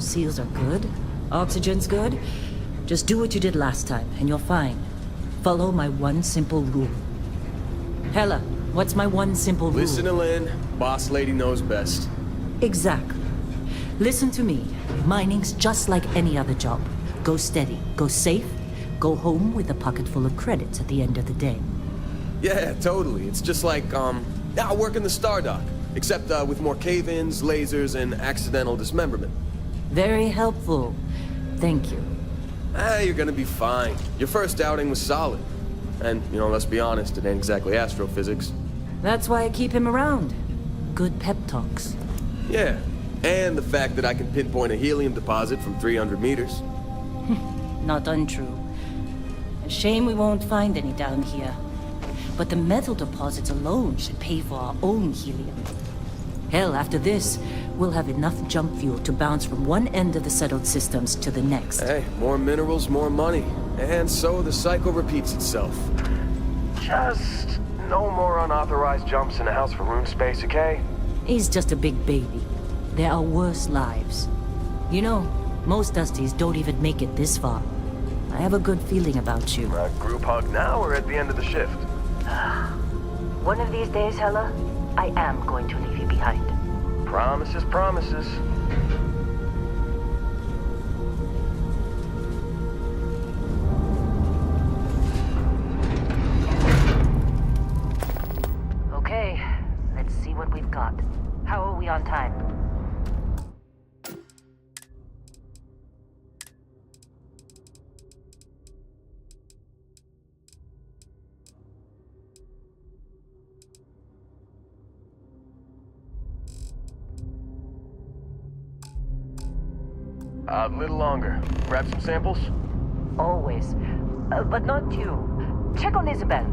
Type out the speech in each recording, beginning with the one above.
seals are good. Oxygen's good. Just do what you did last time, and you're fine. Follow my one simple rule. Hella, what's my one simple rule? Listen to Lynn. Boss lady knows best. Exactly. Listen to me. Mining's just like any other job. Go steady, go safe, go home with a pocket full of credits at the end of the day. Yeah, totally. It's just like, I work in the Star Dock. Except, with more cave-ins, lasers, and accidental dismemberment. Very helpful. Thank you. You're gonna be fine. Your first outing was solid. And, let's be honest, it ain't exactly astrophysics. That's why I keep him around. Good pep talks. Yeah, and the fact that I can pinpoint a helium deposit from 300 meters. Not untrue. A shame we won't find any down here. But the metal deposits alone should pay for our own helium. Hell, after this, we'll have enough jump fuel to bounce from one end of the settled systems to the next. Hey, more minerals, more money. And so the cycle repeats itself. Just no more unauthorized jumps in the house for room space, okay? He's just a big baby. There are worse lives. You know, most Dusties don't even make it this far. I have a good feeling about you. Group hug now or at the end of the shift? One of these days, Hella, I am going to leave you behind. Promises, promises. Okay, let's see what we've got. How are we on time? A little longer. Grab some samples? Always. But not you. Check on Isabel.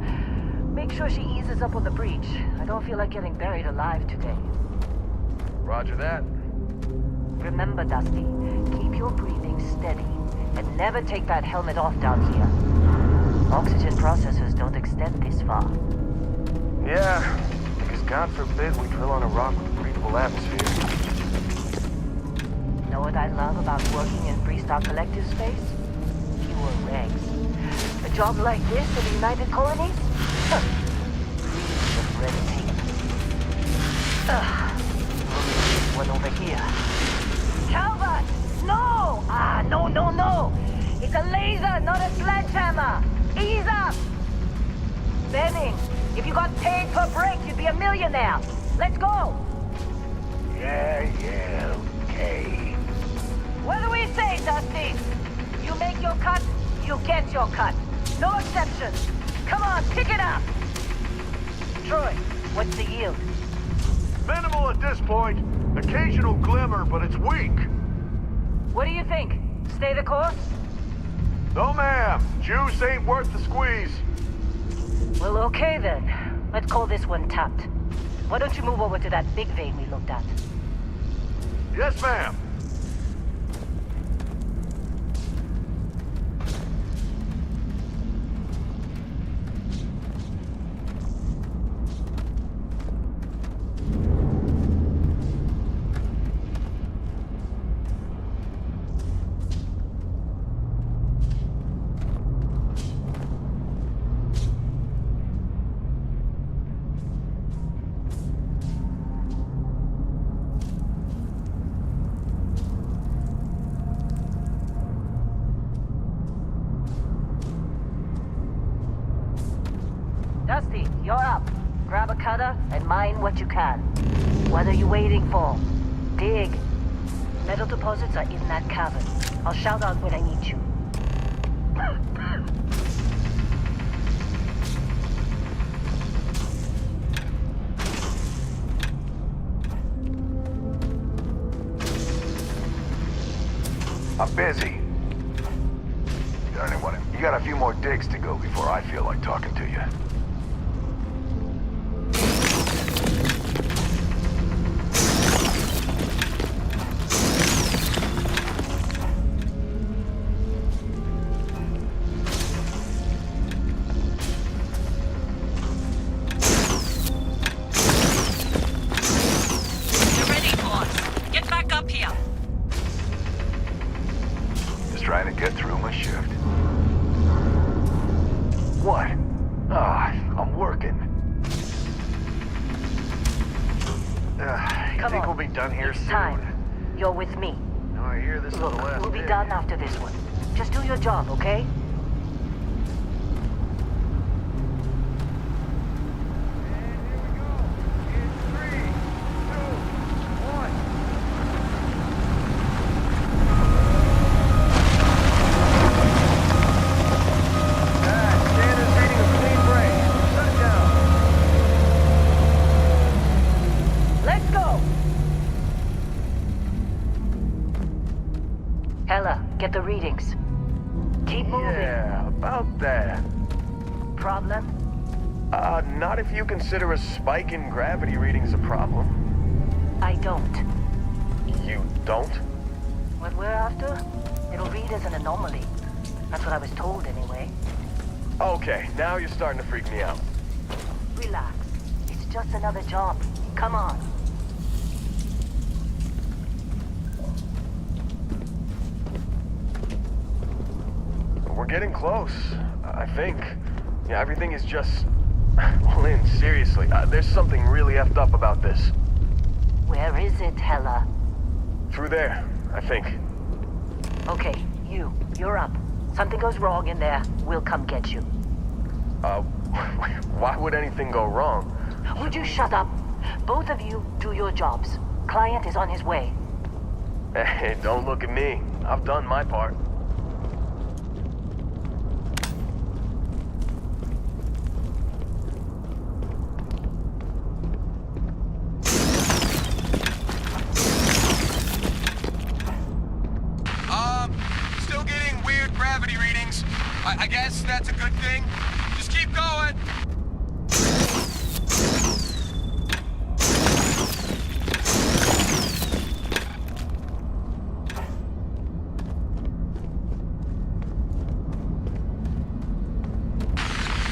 Make sure she eases up on the breach. I don't feel like getting buried alive today. Roger that. Remember, Dusty, keep your breathing steady. And never take that helmet off down here. Oxygen processors don't extend this far. Yeah, because God forbid we drill on a rock with a breathable atmosphere. Know what I love about working in Freestar Collective space? Fewer regs. A job like this in the United Colonies? Huh. Just red tape. This one over here. Calvert! No! No! It's a laser, not a sledgehammer! Ease up! Benning, if you got paid per break, you'd be a millionaire. Let's go! Yeah, okay. What do we say, Dusty? You make your cut, you get your cut. No exceptions. Come on, pick it up. Troy, what's the yield? Minimal at this point. Occasional glimmer, but it's weak. What do you think? Stay the course? No, ma'am. Juice ain't worth the squeeze. Well, okay then. Let's call this one tapped. Why don't you move over to that big vein we looked at? Yes, ma'am. Dusty, you're up. Grab a cutter and mine what you can. What are you waiting for? Dig. Metal deposits are in that cavern. I'll shout out when I need you. I'm busy. Anyway, you got a few more digs to go before I feel like talking to you. here soon. time. You're with me. Now I hear this is the Look, last we'll be dig. done after this one. Just do your job, okay? Let's go! Hella, get the readings. Keep moving. Yeah, about that. Problem? Not if you consider a spike in gravity readings a problem. I don't. You don't? What we're after? It'll read as an anomaly. That's what I was told anyway. Okay, now you're starting to freak me out. Relax. It's just another job. Come on. We're getting close, I think. Yeah, everything is just... Lynn, seriously, there's something really effed up about this. Where is it, Hella? Through there, I think. Okay, you're up. Something goes wrong in there, we'll come get you. Why would anything go wrong? Would you shut up? Both of you do your jobs. Client is on his way. Hey, don't look at me. I've done my part. Still getting weird gravity readings. I guess that's a good thing. Just keep going.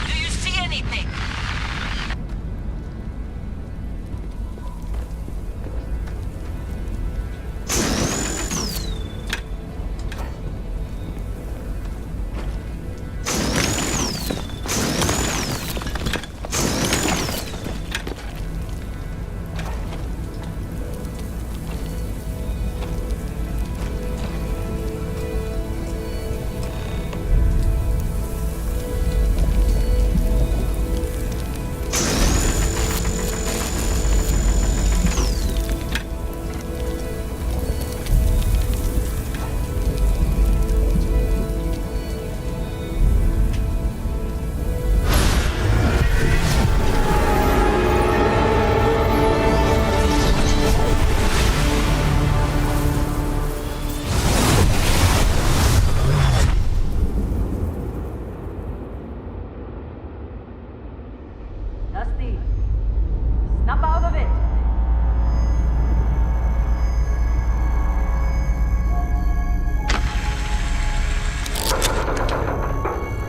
Do you see anything? Dusty, snap out of it.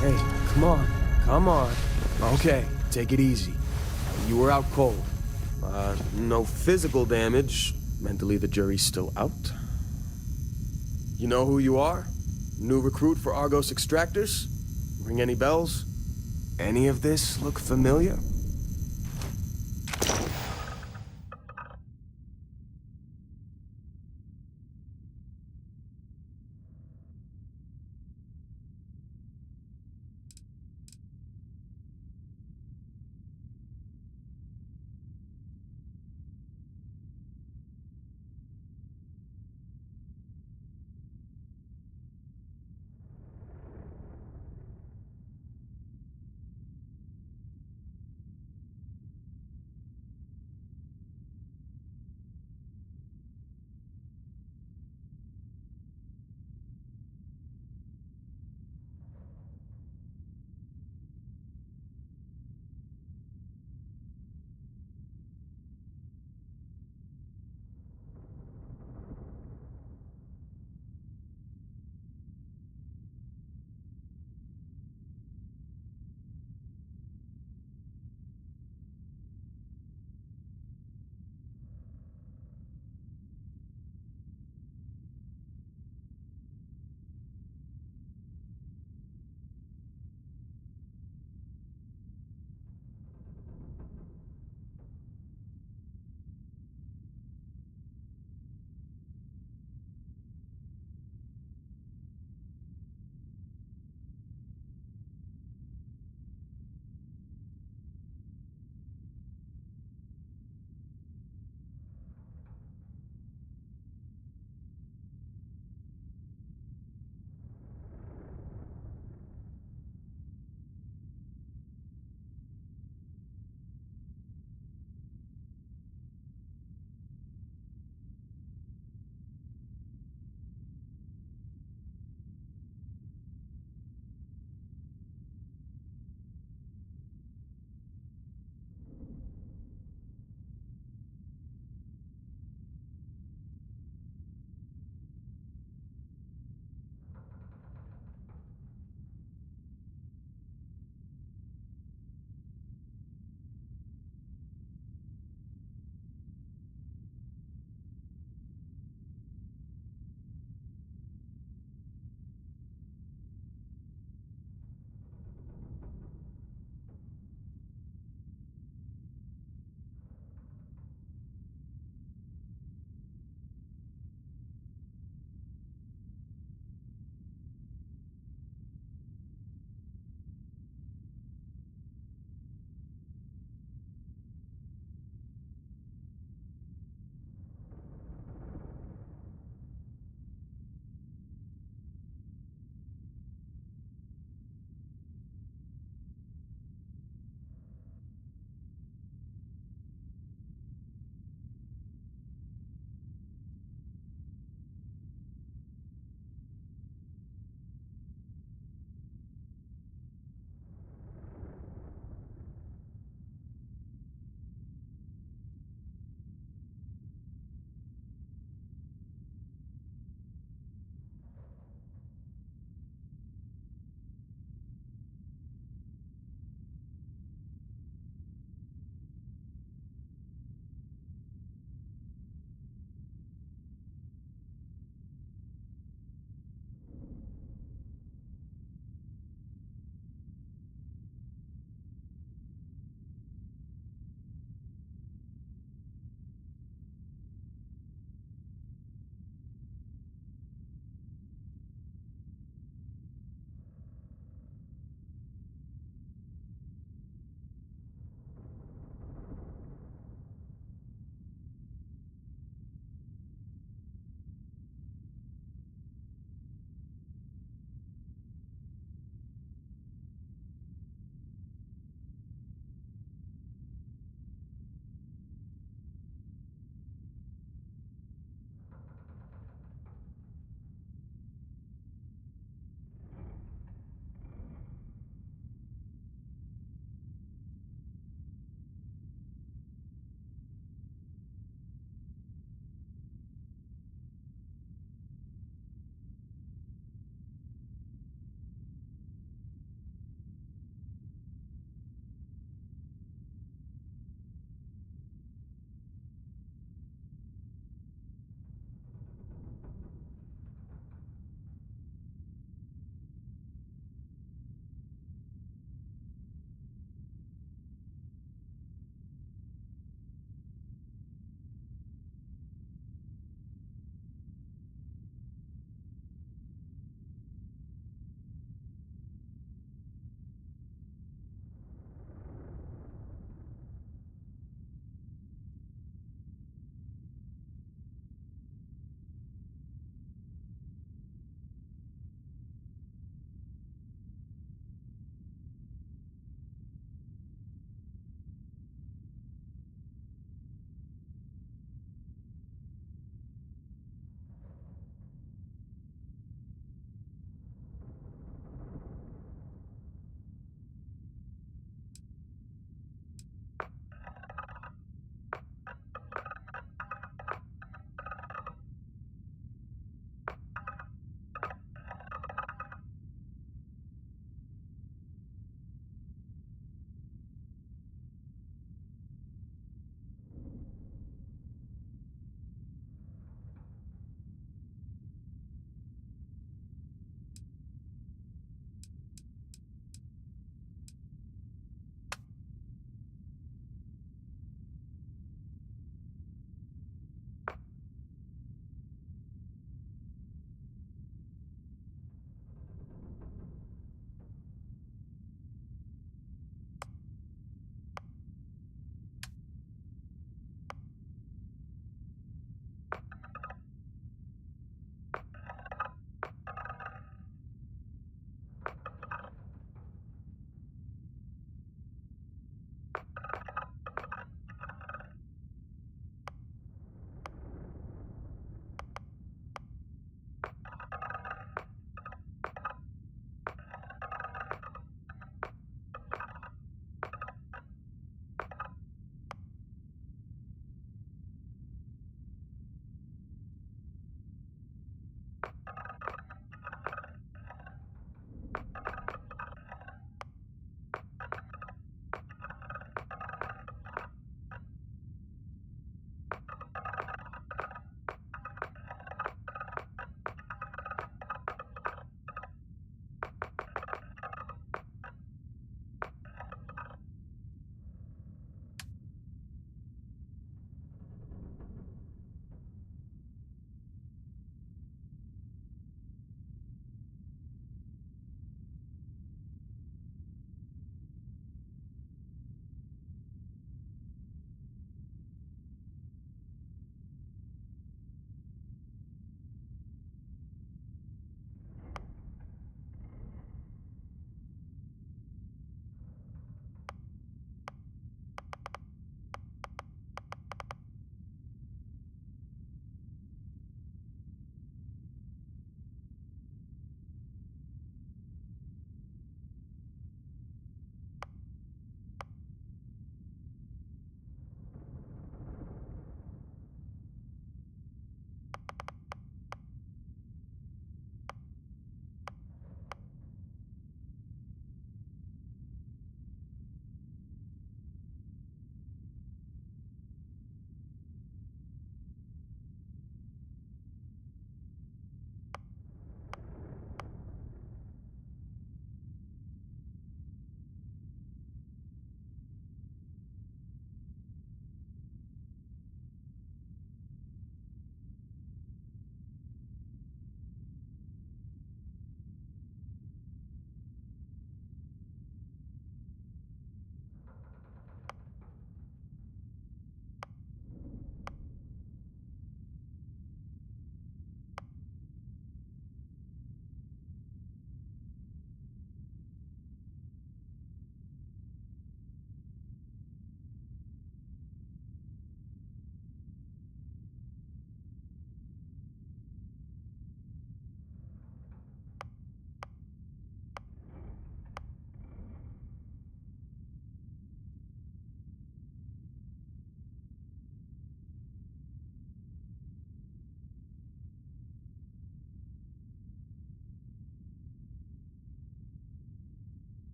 Hey, come on. Okay, take it easy. You were out cold. No physical damage. Mentally, the jury's still out. You know who you are? New recruit for Argos Extractors? Ring any bells? Any of this look familiar?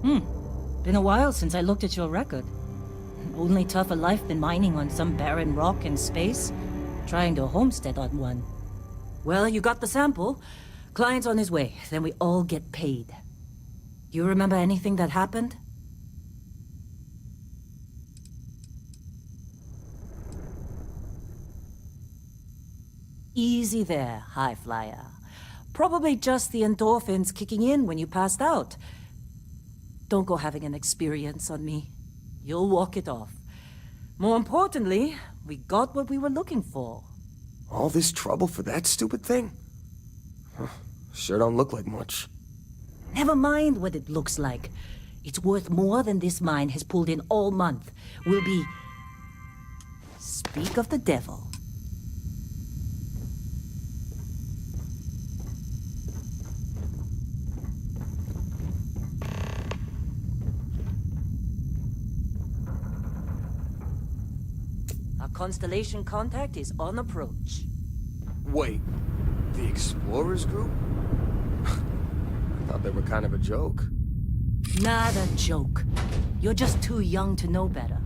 Been a while since I looked at your record. Only tougher life than mining on some barren rock in space. Trying to homestead on one. Well, you got the sample. Client's on his way, then we all get paid. Do you remember anything that happened? Easy there, high flyer. Probably just the endorphins kicking in when you passed out. Don't go having an experience on me. You'll walk it off. More importantly, we got what we were looking for. All this trouble for that stupid thing? Huh, sure don't look like much. Never mind what it looks like. It's worth more than this mine has pulled in all month. We'll be... Speak of the devil. Our Constellation contact is on approach. Wait, the Explorers group? I thought they were kind of a joke. Not a joke. You're just too young to know better.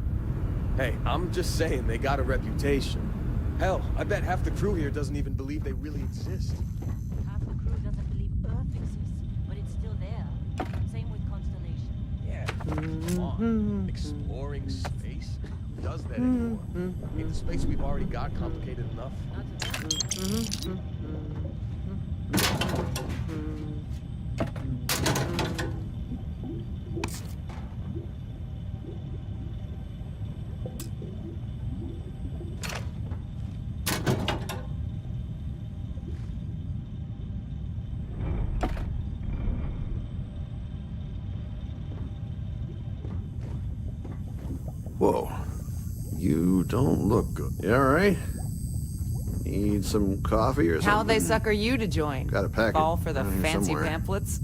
Hey, I'm just saying they got a reputation. Hell, I bet half the crew here doesn't even believe they really exist. Half the crew doesn't believe Earth exists, but it's still there. Same with Constellation. Yeah, come on. Exploring space? Who does that anymore? Ain't the space we've already got complicated enough? Whoa. You don't look good. You alright? Need some coffee or something? How'd they sucker you to join? Got a packet. Fall for the around here fancy somewhere. pamphlets?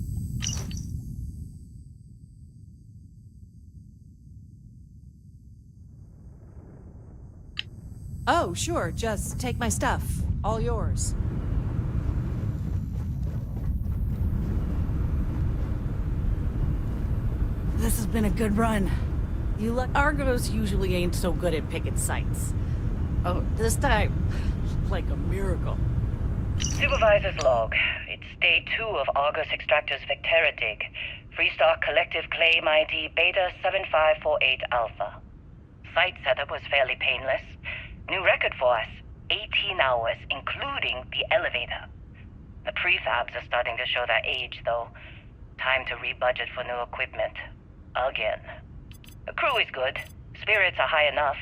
Oh, sure. Just take my stuff. All yours. This has been a good run. Argos usually ain't so good at picking sites. Oh, this time, like a miracle. Supervisor's log. It's day 2 of Argus Extractor's Vectera dig. Freestock Collective Claim ID Beta 7548 Alpha. Site setup was fairly painless. New record for us. 18 hours, including the elevator. The prefabs are starting to show their age, though. Time to rebudget for new equipment. Again. The crew is good. Spirits are high enough.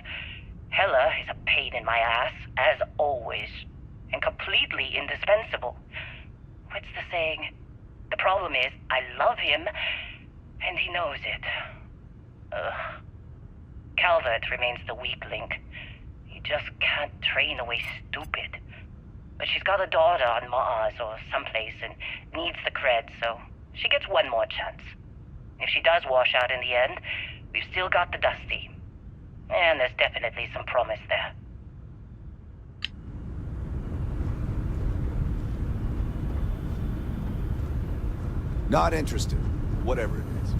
Hella is a pain in my ass, as always. And completely indispensable. What's the saying? The problem is, I love him, and he knows it. Ugh. Calvert remains the weak link. He just can't train away stupid. But she's got a daughter on Mars or someplace and needs the cred, so she gets one more chance. If she does wash out in the end, we've still got the Dusty. And there's definitely some promise there. Not interested. Whatever it is.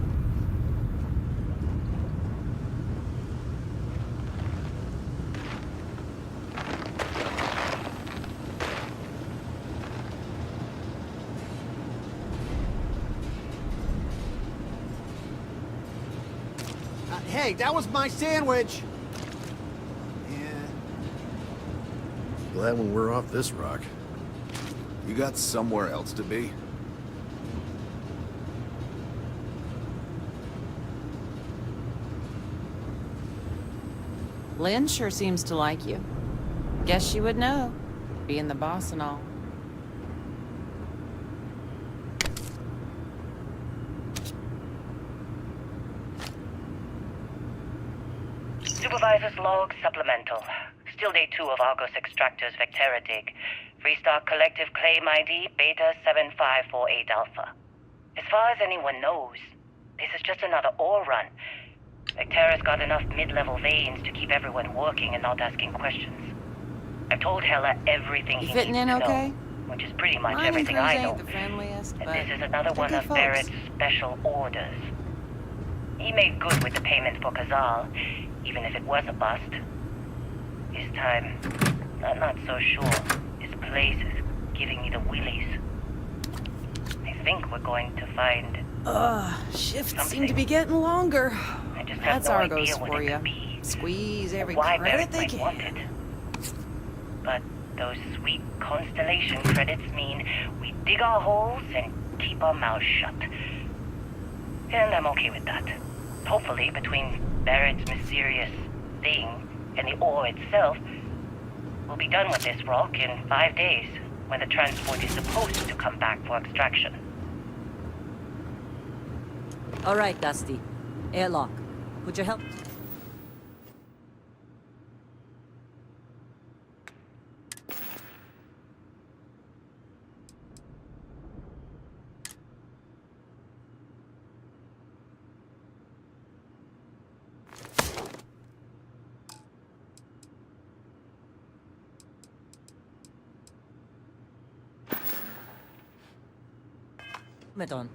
Hey, that was my sandwich! Yeah. Glad when we're off this rock. You got somewhere else to be? Lynn sure seems to like you. Guess she would know, being the boss and all. Supervisor's log supplemental. Still day 2 of Argus Extractor's Vectera dig. Freestock Collective Claim ID Beta 7548 Alpha. As far as anyone knows, this is just another ore run. Vectera's got enough mid-level veins to keep everyone working and not asking questions. I've told Hella everything You he fitting needs in to okay? know, which is pretty much Mining everything crews I ain't know. the friendliest, And but this is another they're one good of folks. Barrett's special orders. He made good with the payment for Kazal, even if it was a bust. This time, I'm not so sure. This place is giving me the willies. I think we're going to find... Shifts seem to be getting longer. I just That's have no Argos idea what for it you. could be. Squeeze every Why credit Barrett they might want can. it. But those sweet constellation credits mean we dig our holes and keep our mouths shut. And I'm okay with that. Hopefully, between Barrett's mysterious thing and the ore itself, we'll be done with this rock in 5 days, when the transport is supposed to come back for extraction. All right, Dusty. Airlock. Would you help? Medon.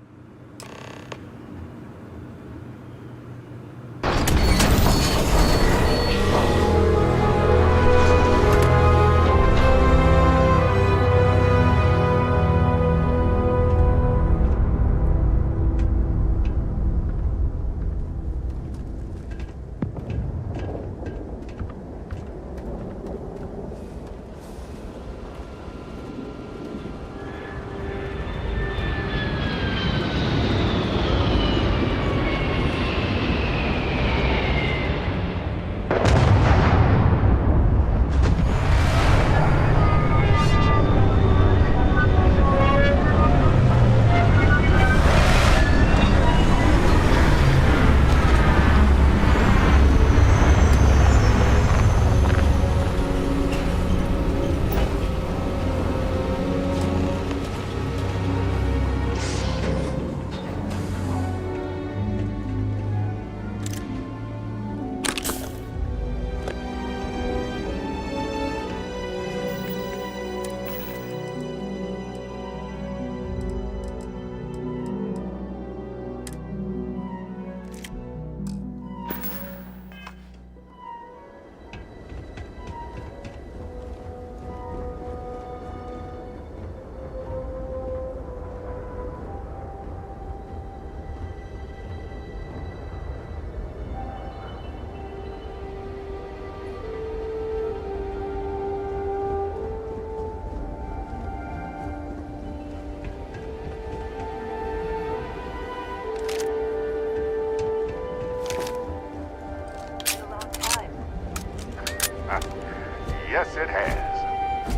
Yes, it has.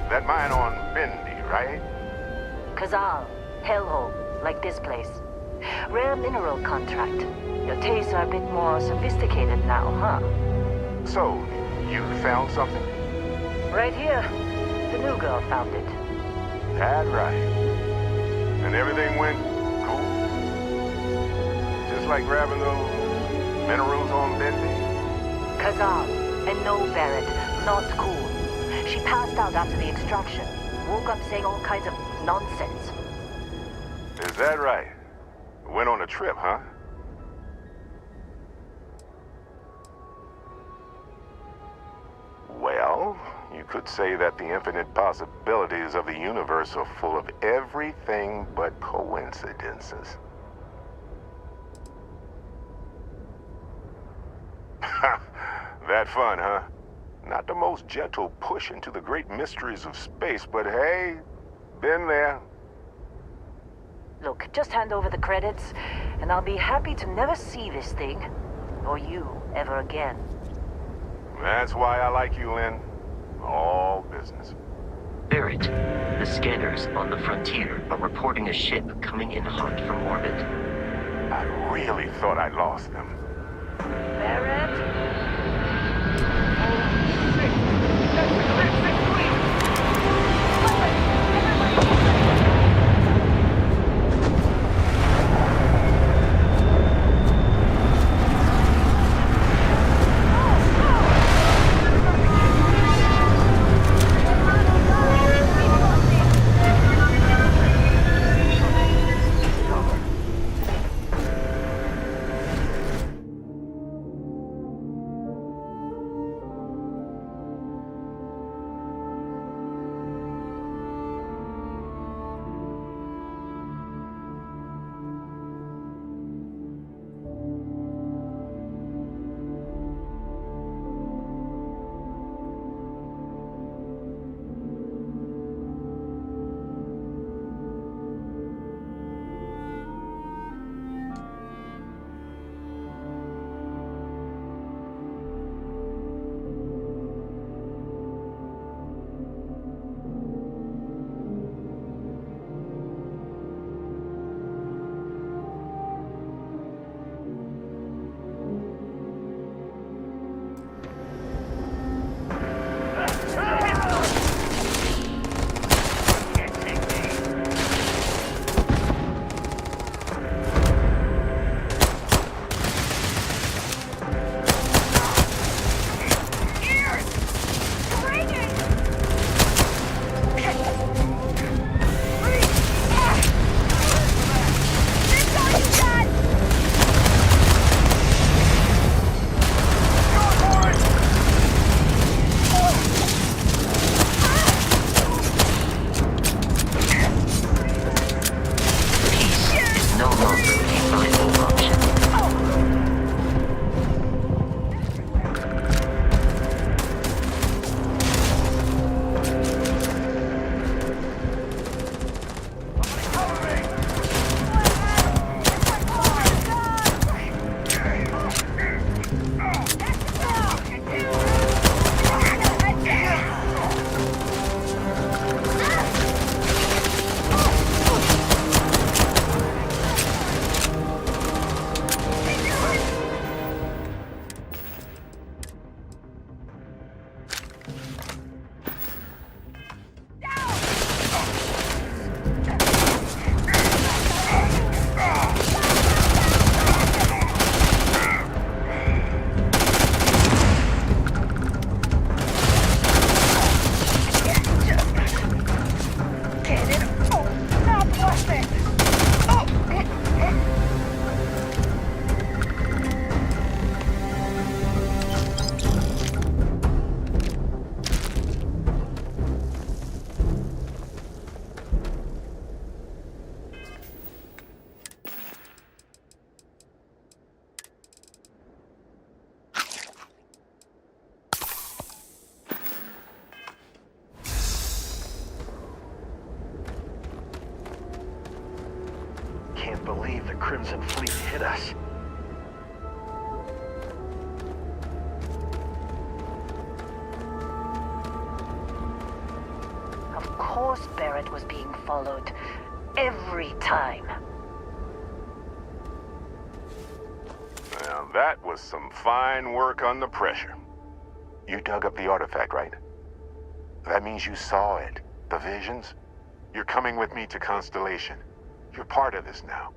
That mine on Bendy, right? Kazal, hellhole, like this place. Rare mineral contract. Your tastes are a bit more sophisticated now, huh? So, you found something? Right here. The new girl found it. That right. And everything went cool? Just like grabbing those minerals on Bendy? Kazal, and no Barrett, not cool. She passed out after the extraction. Woke up saying all kinds of nonsense. Is that right? Went on a trip, huh? Well, you could say that the infinite possibilities of the universe are full of everything but coincidences. That fun, huh? Not the most gentle push into the great mysteries of space, but hey, been there. Look, just hand over the credits, and I'll be happy to never see this thing, or you, ever again. That's why I like you, Lynn. All business. Barrett, the scanners on the frontier are reporting a ship coming in hot from orbit. I really thought I lost them. Barrett? it! Oh! Can't believe the Crimson Fleet hit us. Of course Barrett was being followed. Every time. Now, that was some fine work under pressure. You dug up the artifact, right? That means you saw it. The visions? You're coming with me to Constellation. You're part of this now.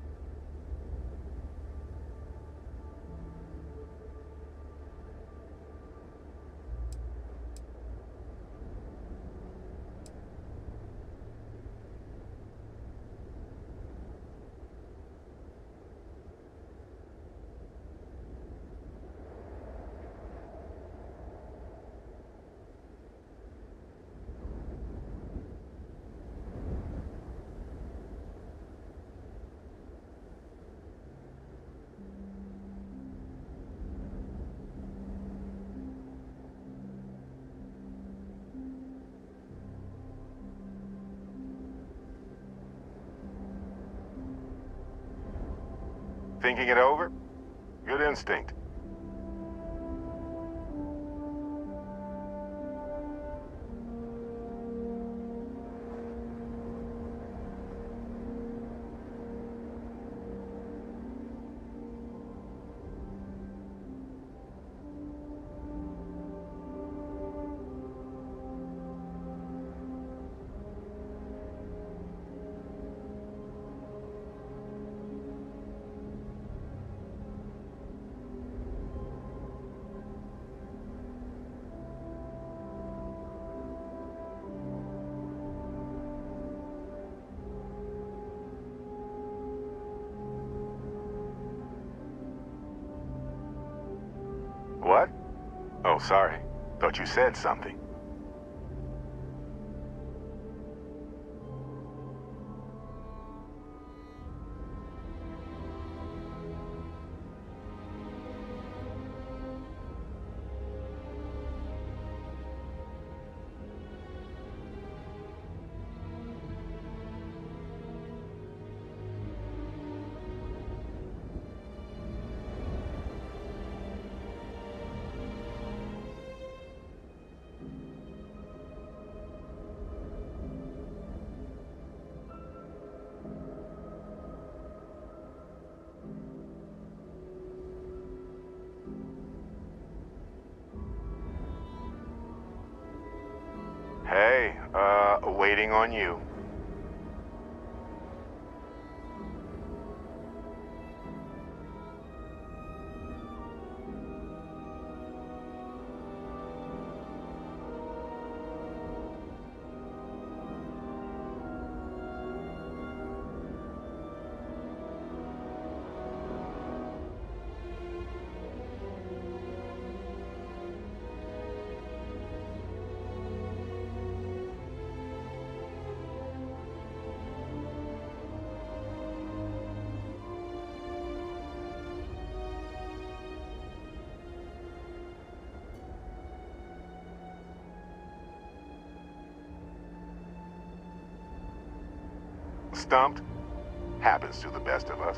Thinking it over? Good instinct. What? Oh, sorry. Thought you said something. Hey, waiting on you. Stumped? Happens to the best of us.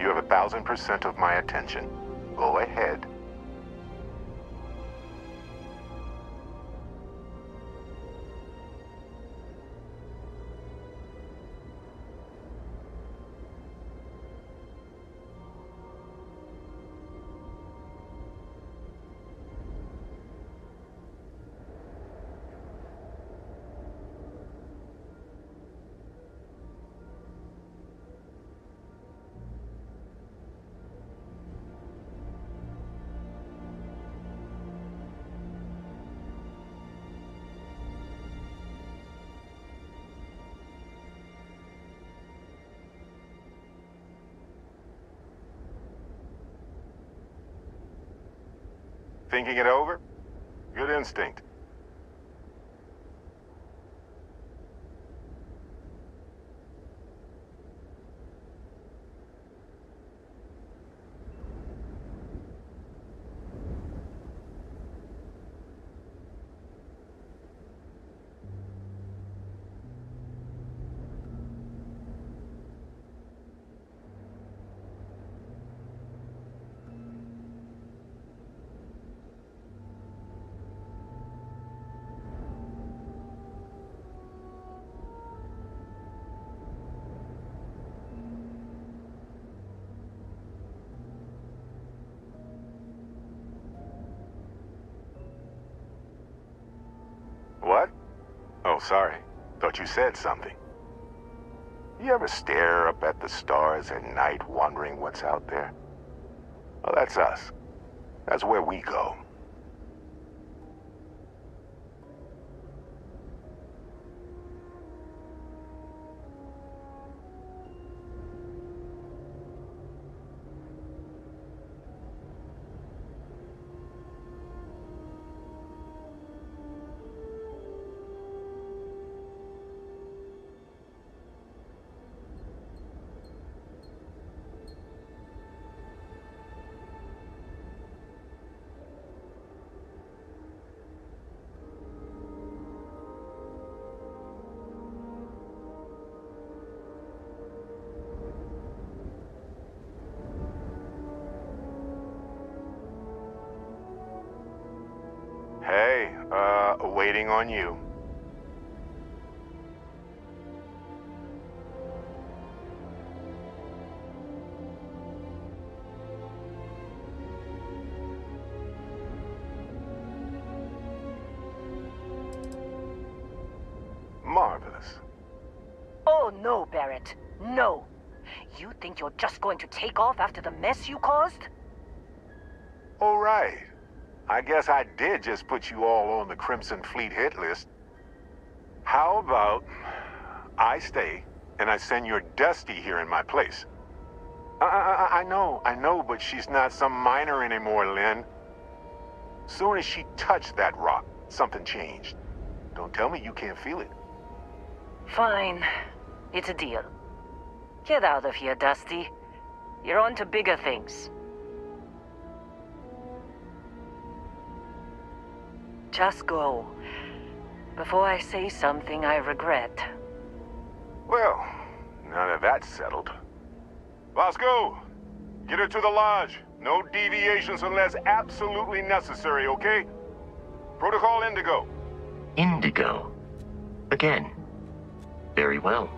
You have 1,000% of my attention. Go ahead. Thinking it over? Good instinct. What? Oh, sorry. Thought you said something. You ever stare up at the stars at night wondering what's out there? Well, that's us. That's where we go. Hey, waiting on you. Marvelous. Oh no, Barrett. No. You think you're just going to take off after the mess you caused? All right. I guess I did just put you all on the Crimson Fleet hit list. How about I stay and I send your Dusty here in my place? I know, but she's not some minor anymore, Lynn. Soon as she touched that rock, something changed. Don't tell me you can't feel it. Fine. It's a deal. Get out of here, Dusty. You're on to bigger things. Just go. Before I say something I regret. Well, now that that's settled. Vasco, get her to the lodge. No deviations unless absolutely necessary, okay? Protocol Indigo. Indigo. Again. Very well.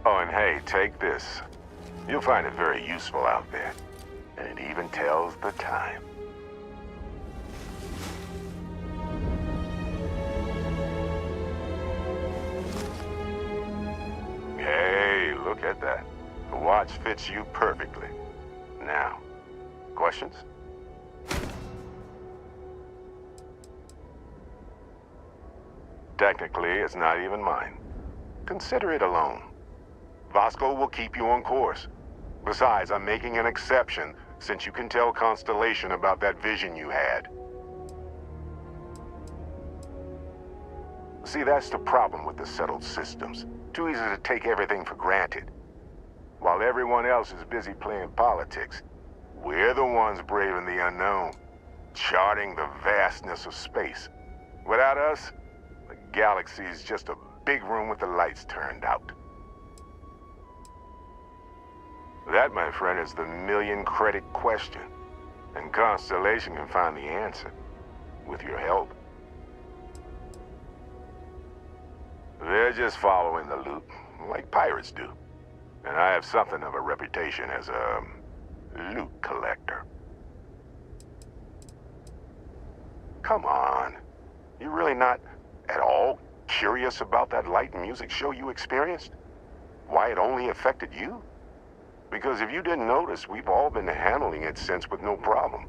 Oh, and hey, take this. You'll find it very useful out there. And it even tells the time. Hey, look at that. The watch fits you perfectly. Now, questions? Technically, it's not even mine. Consider it a loan. Vasco will keep you on course. Besides, I'm making an exception since you can tell Constellation about that vision you had. See, that's the problem with the settled systems. Too easy to take everything for granted. While everyone else is busy playing politics, we're the ones braving the unknown, charting the vastness of space. Without us, the galaxy is just a big room with the lights turned out. That That, my friend, is the million-credit question. And Constellation can find the answer. With your help. They're just following the loot, like pirates do. And I have something of a reputation as a loot collector. Come on. You're really not at all curious about that light and music show you experienced? Why it only affected you? Because if you didn't notice, we've all been handling it since with no problem.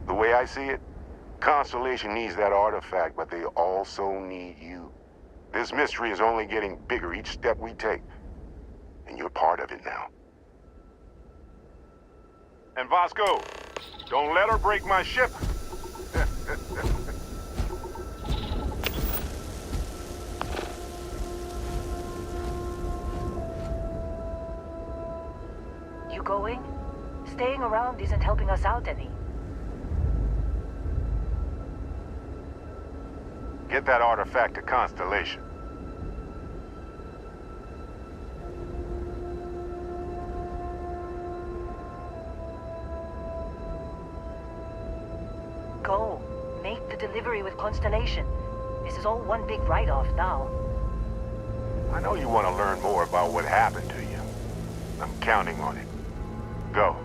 The way I see it, Constellation needs that artifact, but they also need you. This mystery is only getting bigger each step we take. And you're part of it now. And Vasco, don't let her break my ship. You going? Staying around isn't helping us out any. Get that artifact to Constellation. Go. Make the delivery with Constellation. This is all one big write-off now. I know you want to learn more about what happened to you. I'm counting on it. Go.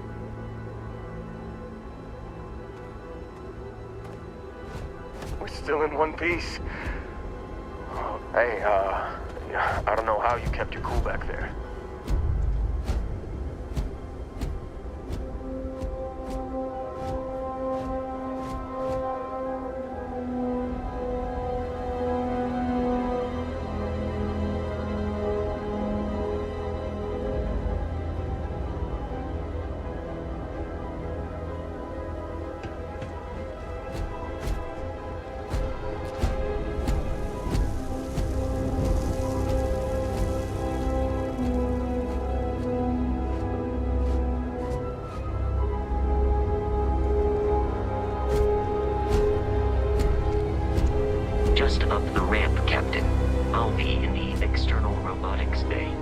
We're still in one piece. Hey, I don't know how you kept your cool back there. Just up the ramp, Captain. I'll be in the external robotics bay.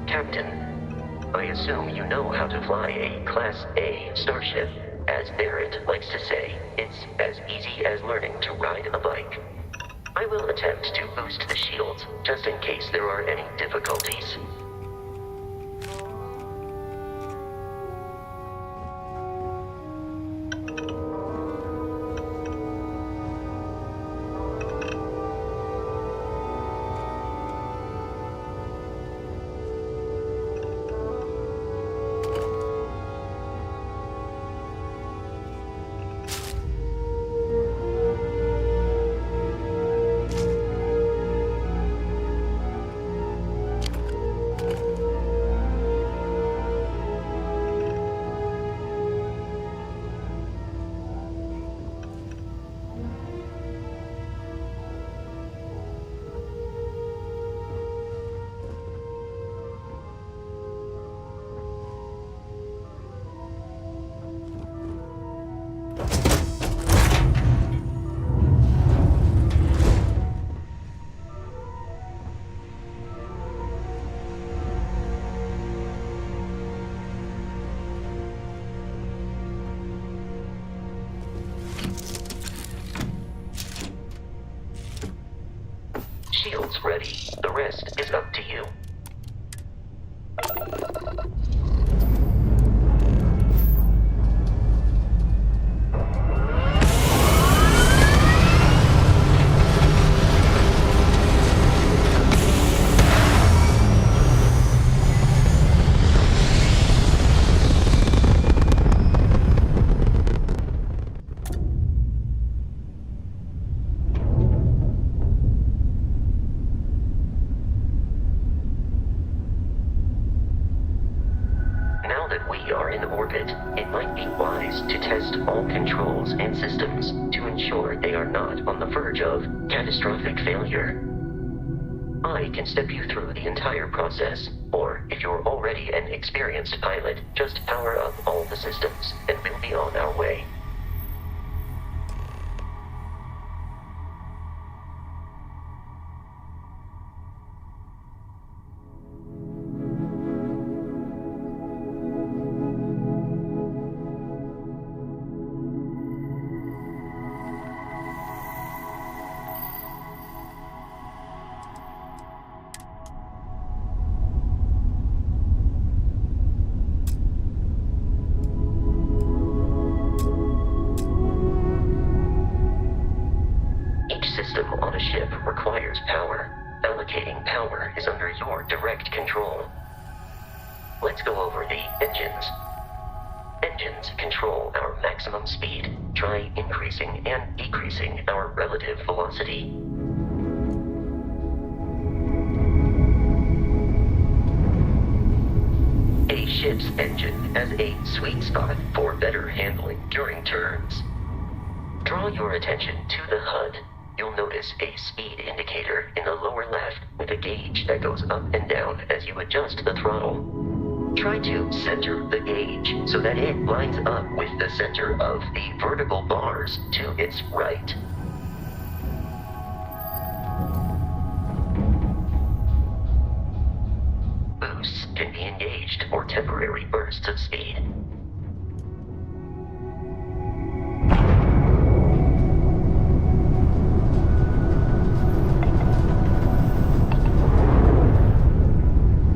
Captain, I assume you know how to fly a Class A starship. As Barrett likes to say, it's as easy as learning to ride a bike. I will attempt to boost the shields, just in case there are any difficulties. Shields ready. The rest is up to you. that we are in orbit, it might be wise to test all controls and systems to ensure they are not on the verge of catastrophic failure. I can step you through the entire process, or if you're already an experienced pilot, just power up all the systems, and we'll be on our way. System on a ship requires power. Allocating power is under your direct control. Let's go over the engines. Engines control our maximum speed. Try increasing and decreasing our relative velocity. A ship's engine has a sweet spot for better handling during turns. Draw your attention to the HUD. You'll notice a speed indicator in the lower left with a gauge that goes up and down as you adjust the throttle. Try to center the gauge so that it lines up with the center of the vertical bars to its right. Boosts can be engaged for temporary bursts of speed.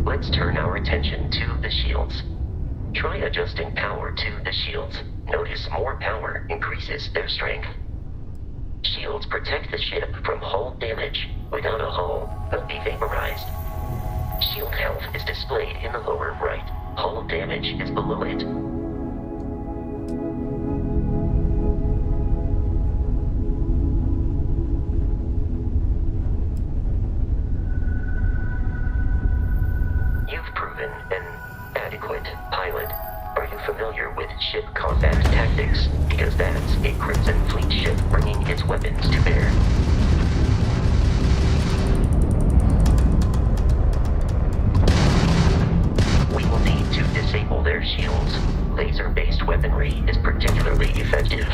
Let's turn our attention to the shields. Try adjusting power to the shields. Notice more power increases their strength. Shields protect the ship from hull damage. Without a hull, they'll be vaporized. Shield health is displayed in the lower right. Hull damage is below it. You've proven an adequate pilot. Are you familiar with ship combat tactics? Because that's a Crimson Fleet ship bringing its weapons to bear. We will need to disable their shields. Laser-based weaponry is particularly effective.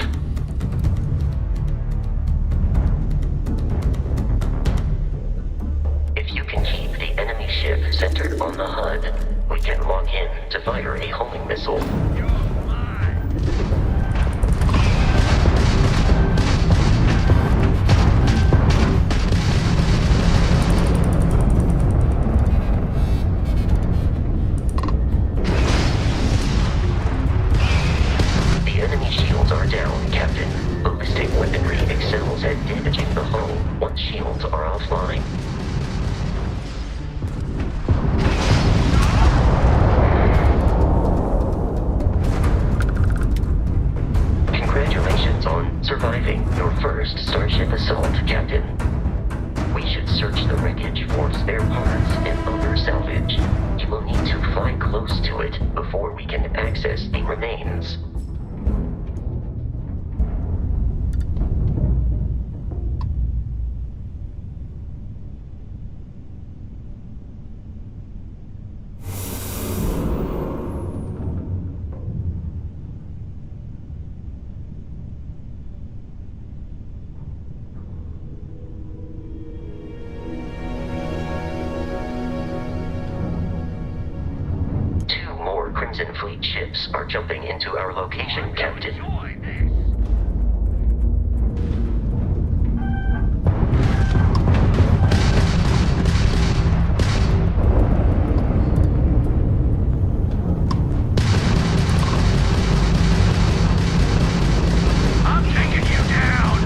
If you can keep the enemy ship centered on the HUD, we can lock in to fire a homing missile. The enemy shields are down, Captain. Ballistic weaponry excels at damaging the hull once shields are offline. Congratulations on surviving your first Starship assault, Captain. We should search the wreckage for spare parts and other salvage. You will need to fly close to it before we can access the remains. Crimson Fleet ships are jumping into our location, Captain. I'm taking you down!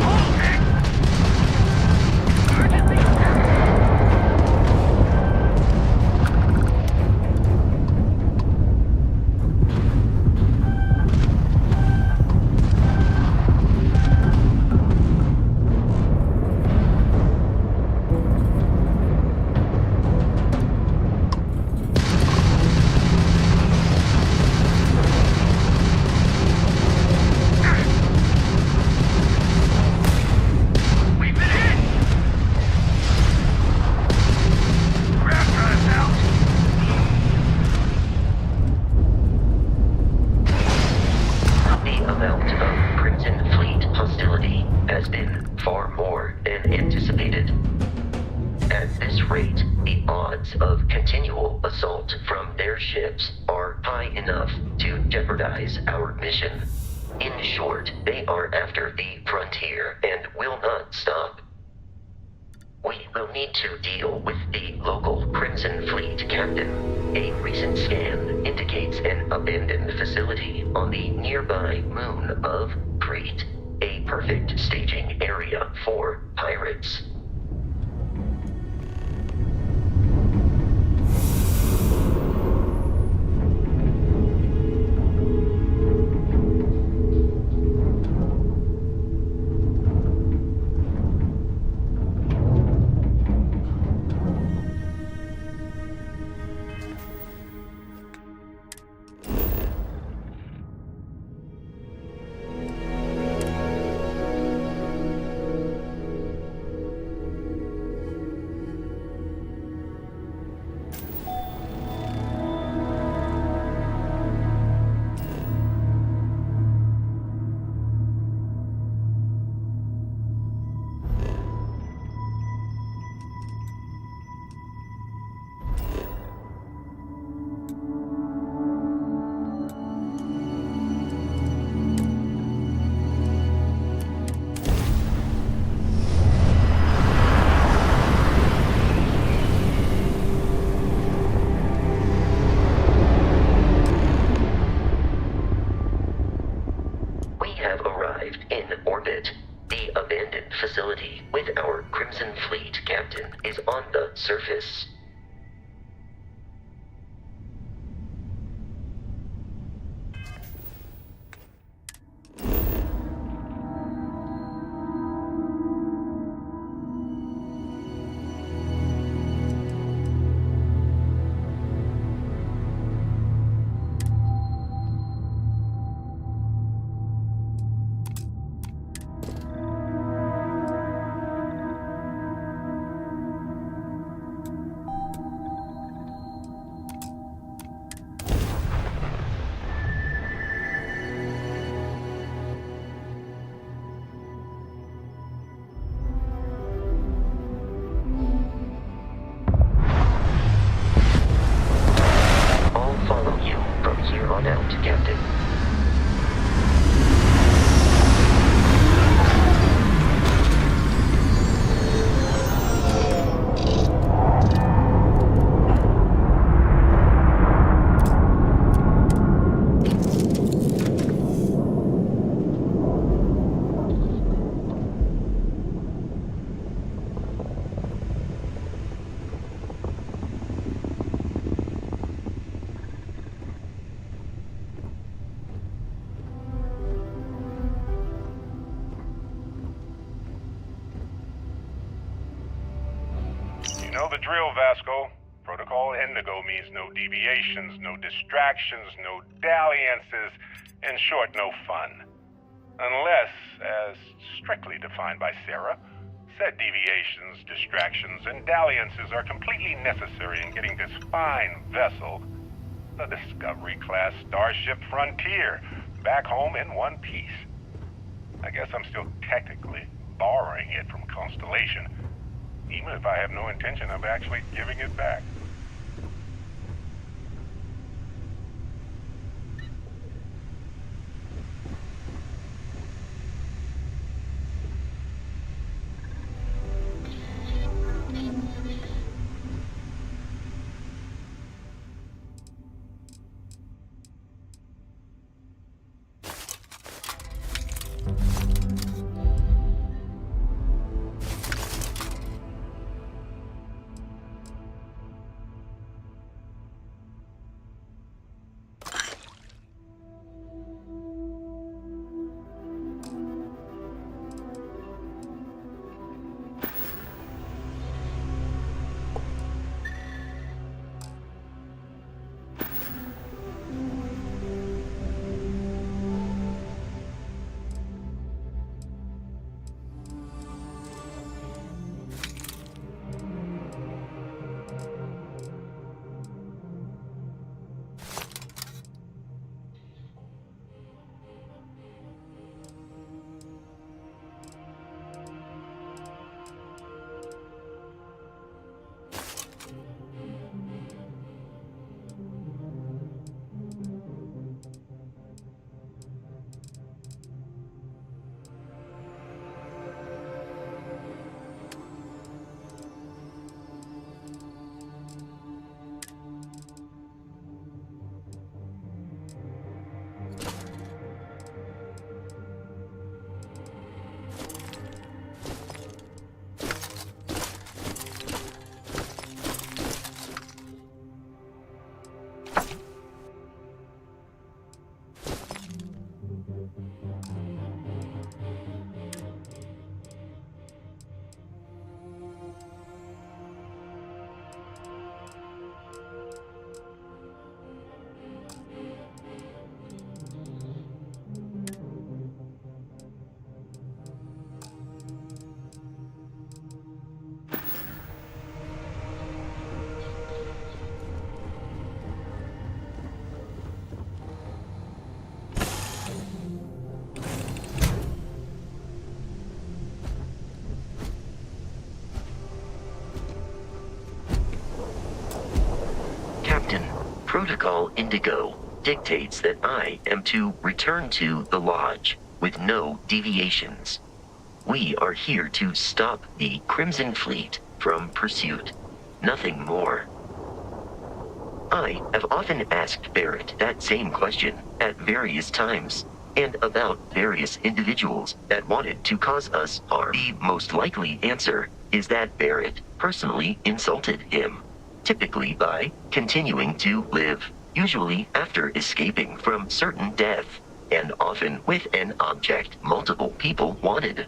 Hold it! more than anticipated. At this rate, the odds of continual assault from their ships are high enough to jeopardize our mission. In short, they are after the frontier and will not stop. We will need to deal with the local Crimson Fleet captain. A recent scan indicates an abandoned facility on the nearby moon of Crete, a perfect staging area for pirates. Facility with our Crimson Fleet captain is on the surface. You know the drill, Vasco. Protocol Indigo means no deviations, no distractions, no dalliances, in short, no fun. Unless, as strictly defined by Sarah, said deviations, distractions, and dalliances are completely necessary in getting this fine vessel, the Discovery-class Starship Frontier, back home in one piece. I guess I'm still technically borrowing it from Constellation, even if I have no intention of actually giving it back. Protocol Indigo dictates that I am to return to the Lodge with no deviations. We are here to stop the Crimson Fleet from pursuit. Nothing more. I have often asked Barrett that same question at various times, and about various individuals that wanted to cause us harm. The most likely answer is that Barrett personally insulted him, typically by continuing to live, usually after escaping from certain death, and often with an object multiple people wanted.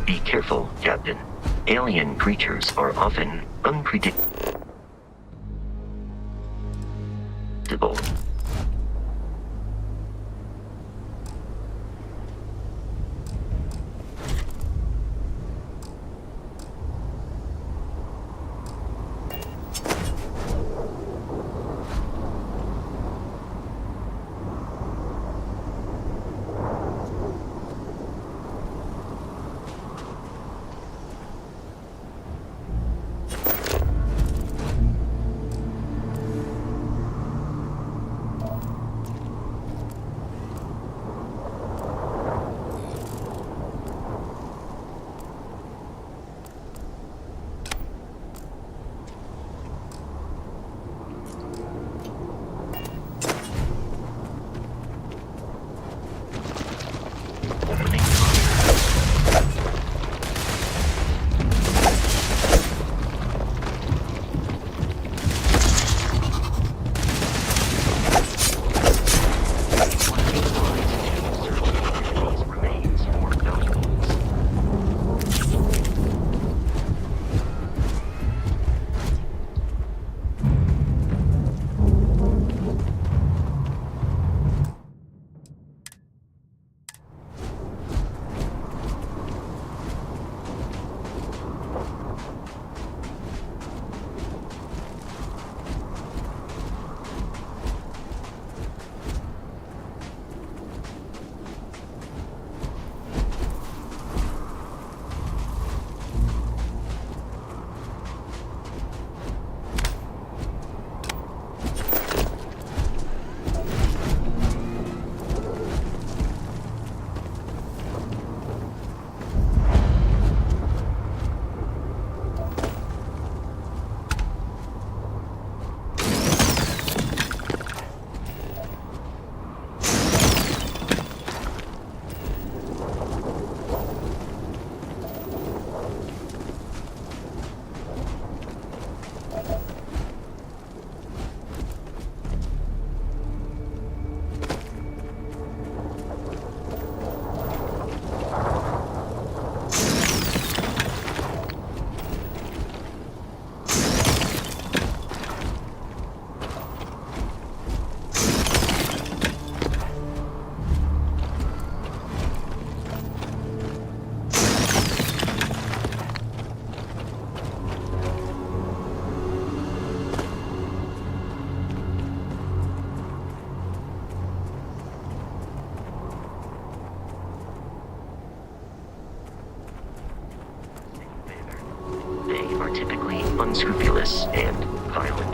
Be careful, Captain. Alien creatures are often unpredictable. unscrupulous, and violent.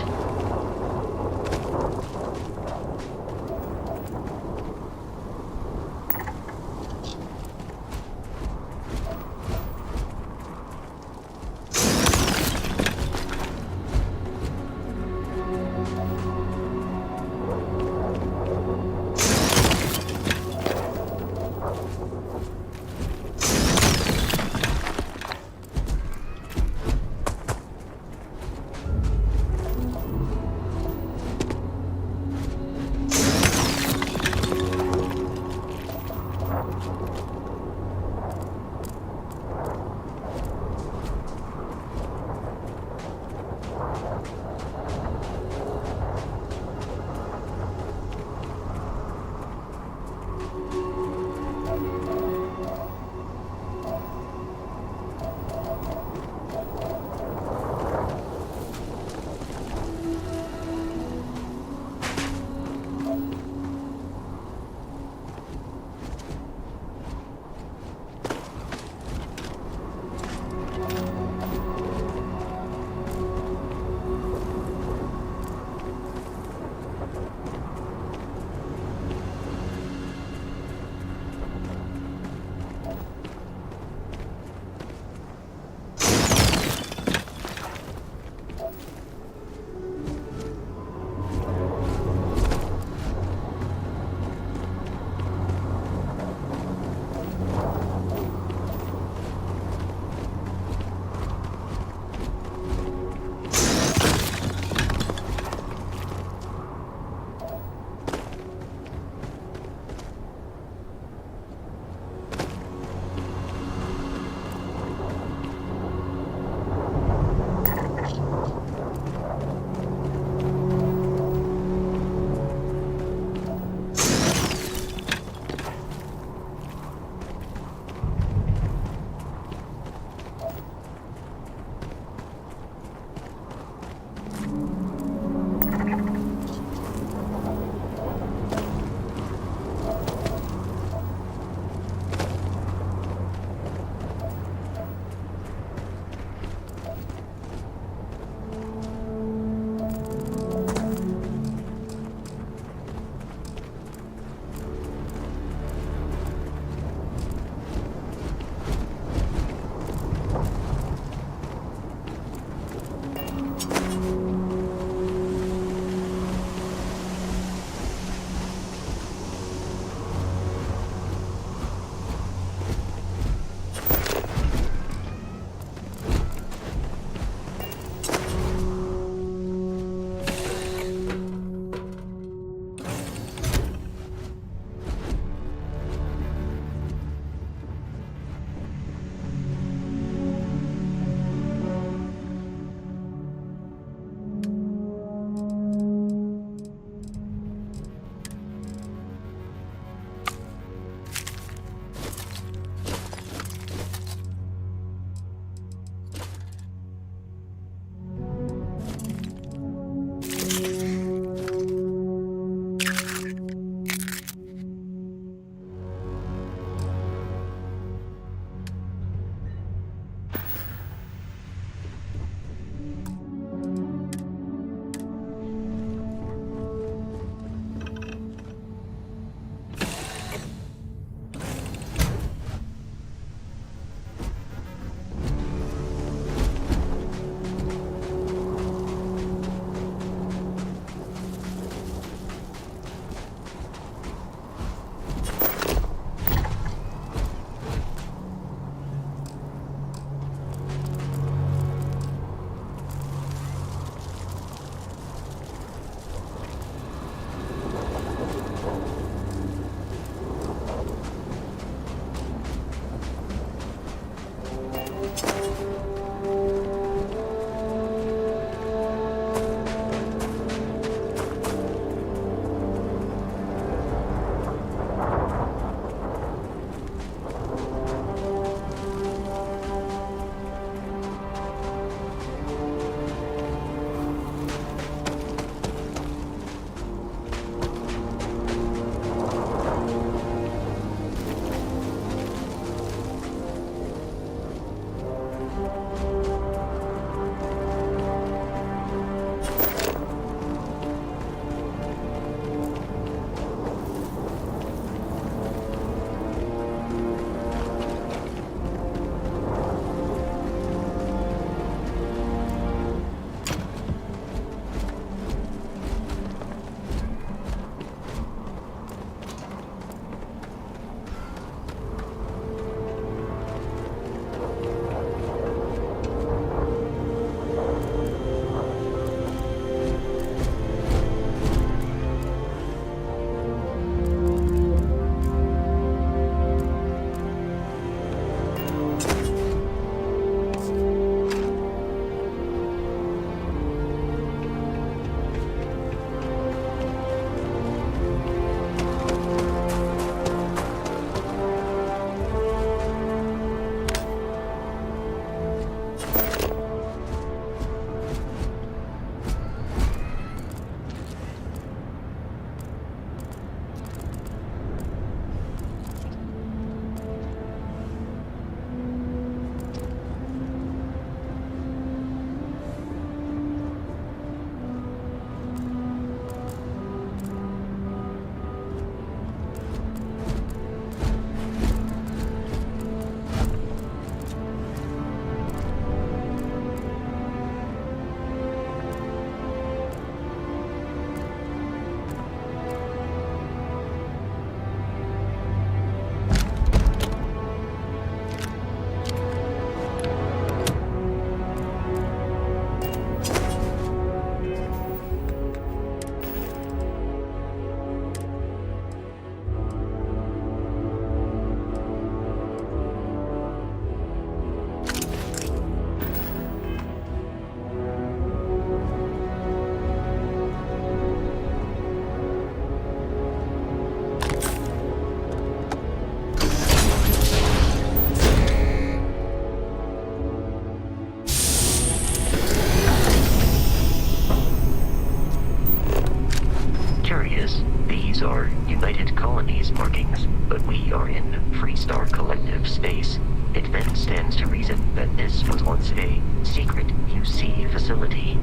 These are United Colonies markings, but we are in Freestar Collective space. It then stands to reason that this was once a secret UC facility.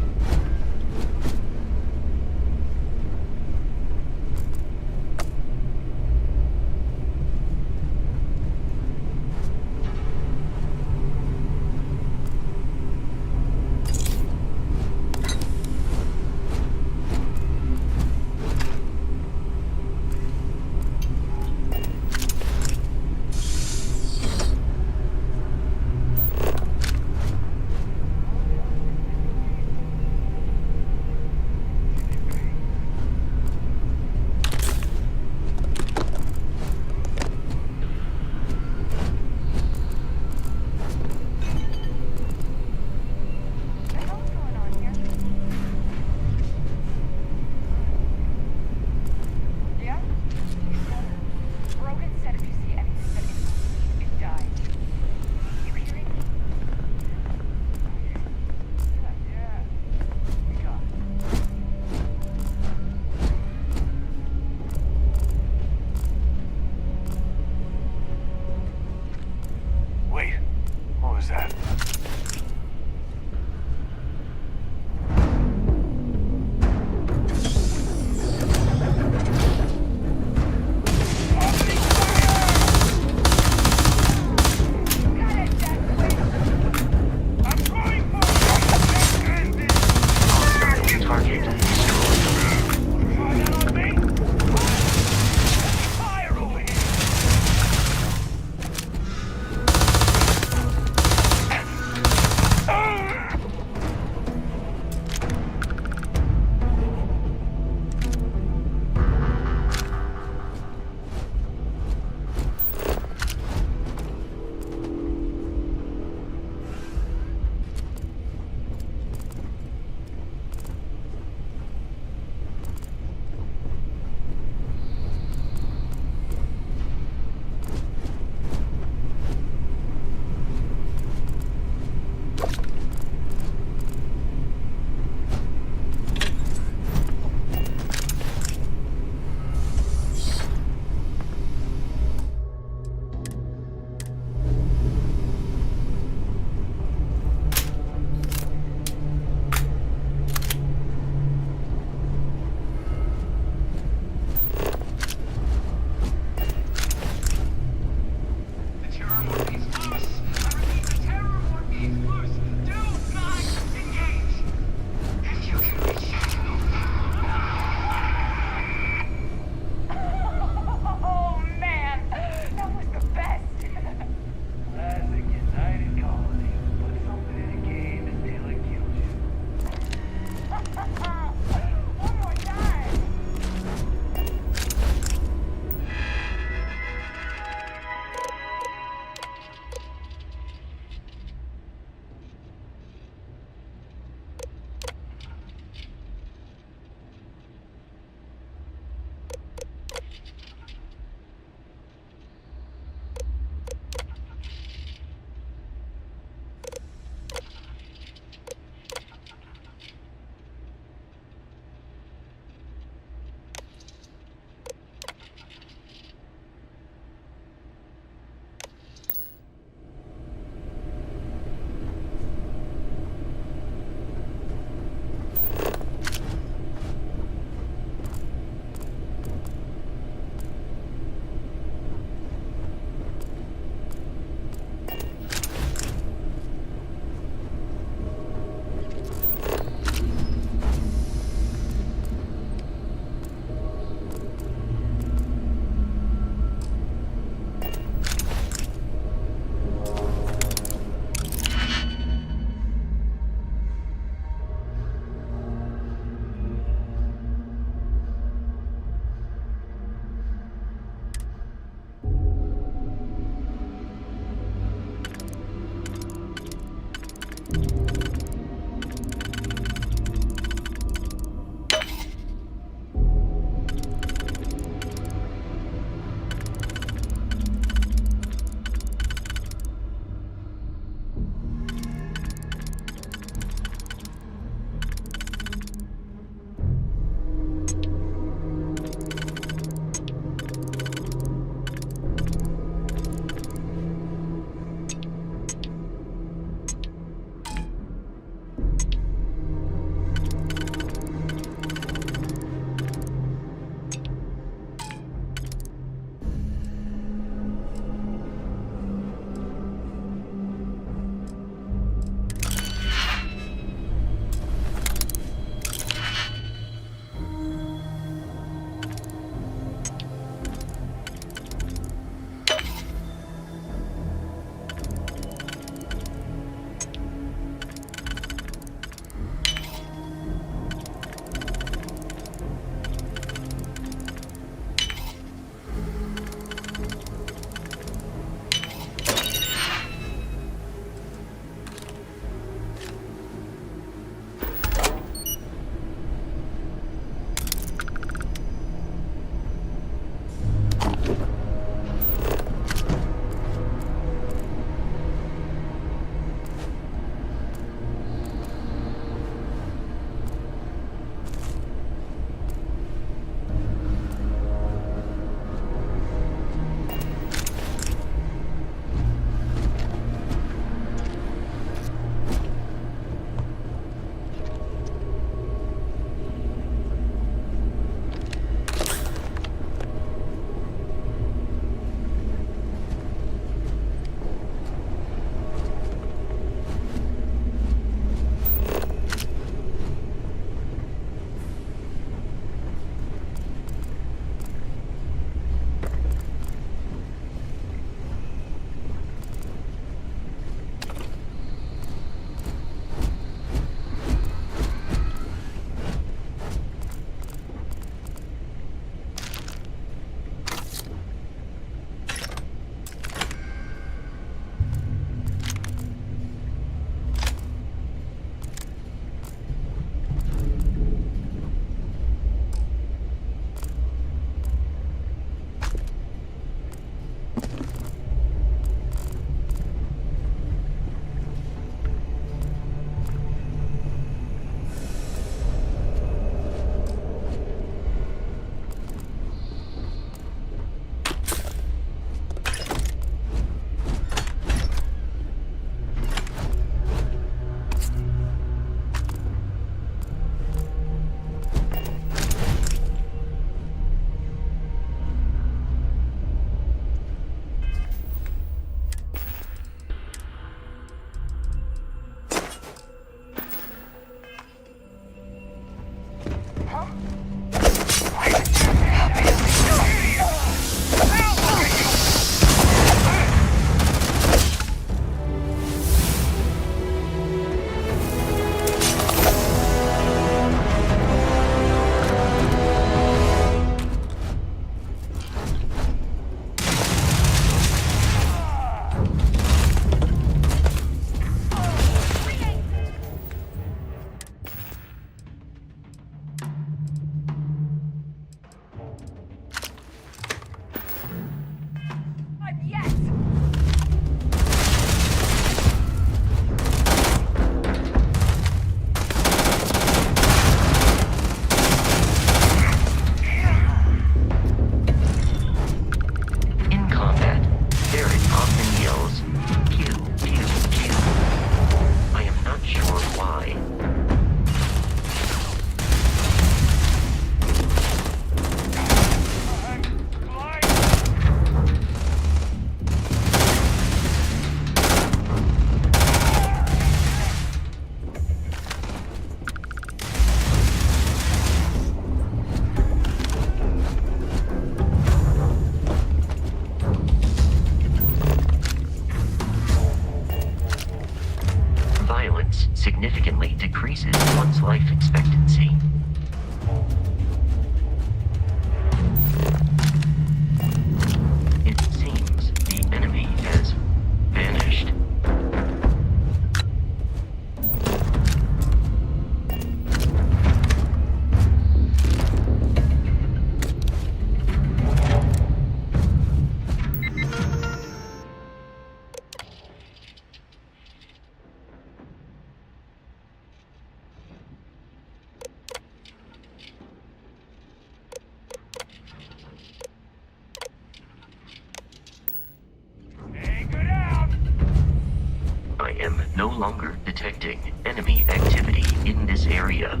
am no longer detecting enemy activity in this area.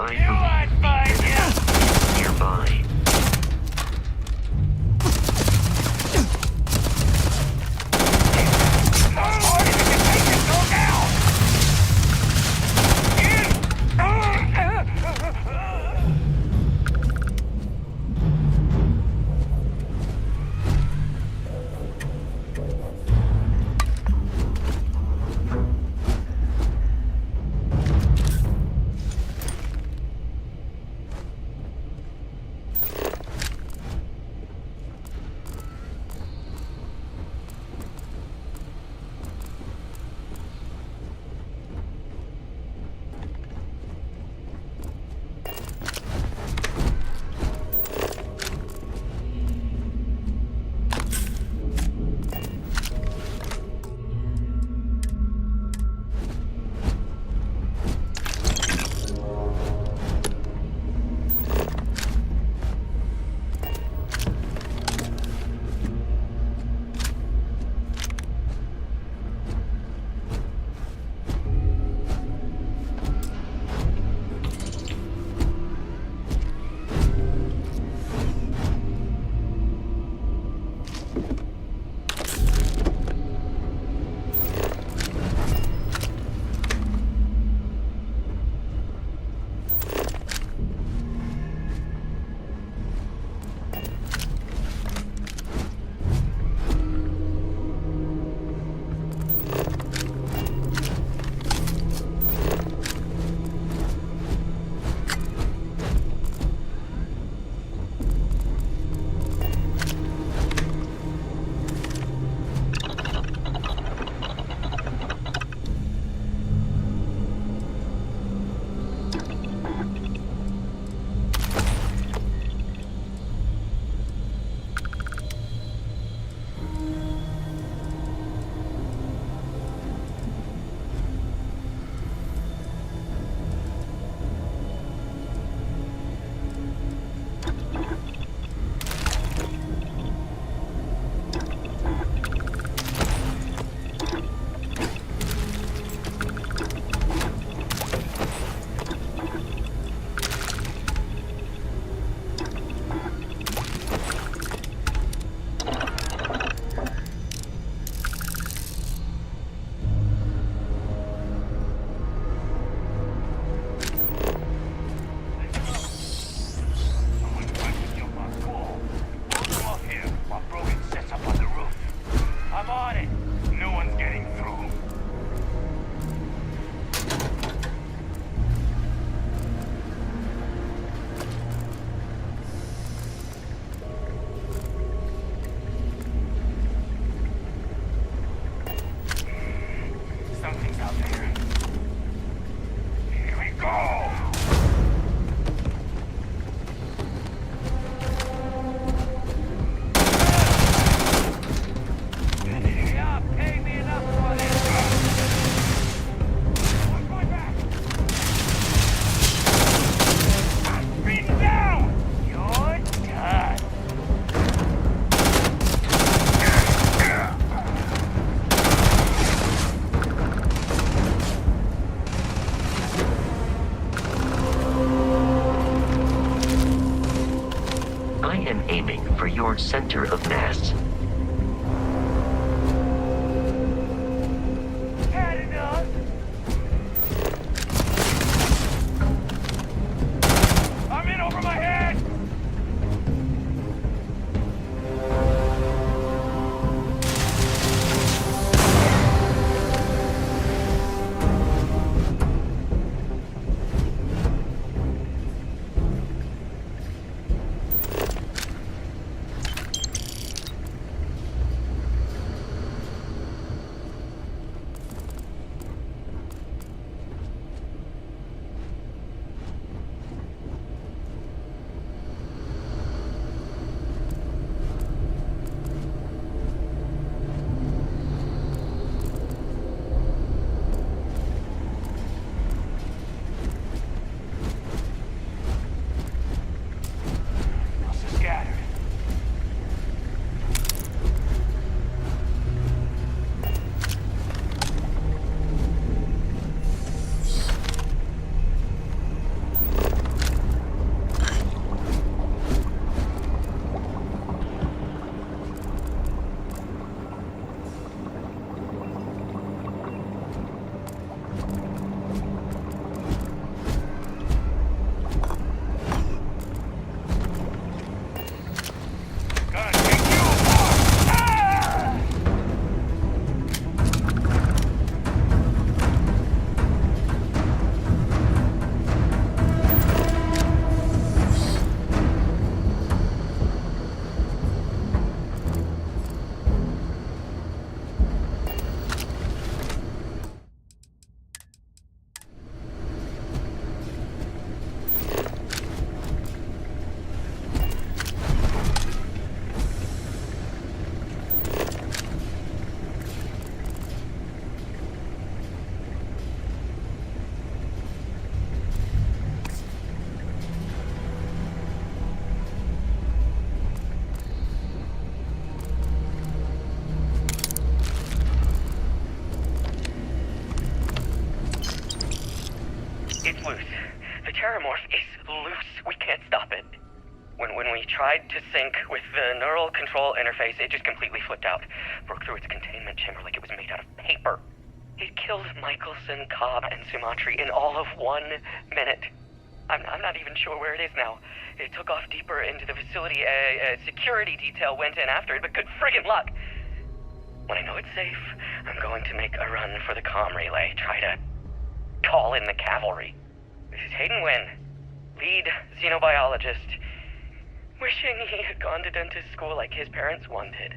I believe the enemy is nearby. Center of mass. I'm in over my head! It's loose. The terramorph is loose. We can't stop it. When we tried to sync with the neural control interface, it just completely flipped out. Broke through its containment chamber like it was made out of paper. It killed Michelson, Cobb, and Sumatri in all of 1 minute. I'm not even sure where it is now. It took off deeper into the facility. A security detail went in after it, but good friggin' luck. When I know it's safe, I'm going to make a run for the comm relay. Try to call in the cavalry. This is Hayden Wynn, lead xenobiologist. Wishing he had gone to dentist school like his parents wanted.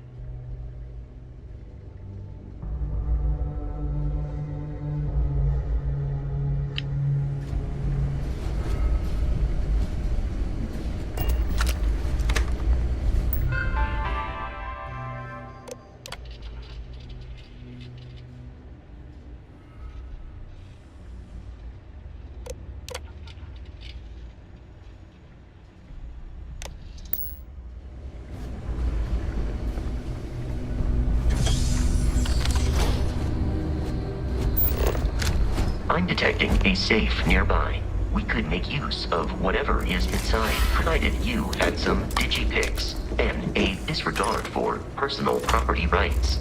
I'm detecting a safe nearby. We could make use of whatever is inside, provided you had some digipics and a disregard for personal property rights.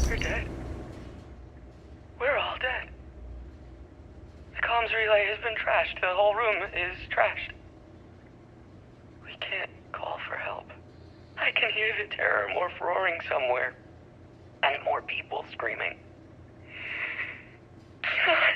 We're dead. We're all dead. The comms relay has been trashed. The whole room is trashed. We can't call for help. I can hear the terramorph roaring somewhere. And more people screaming. God.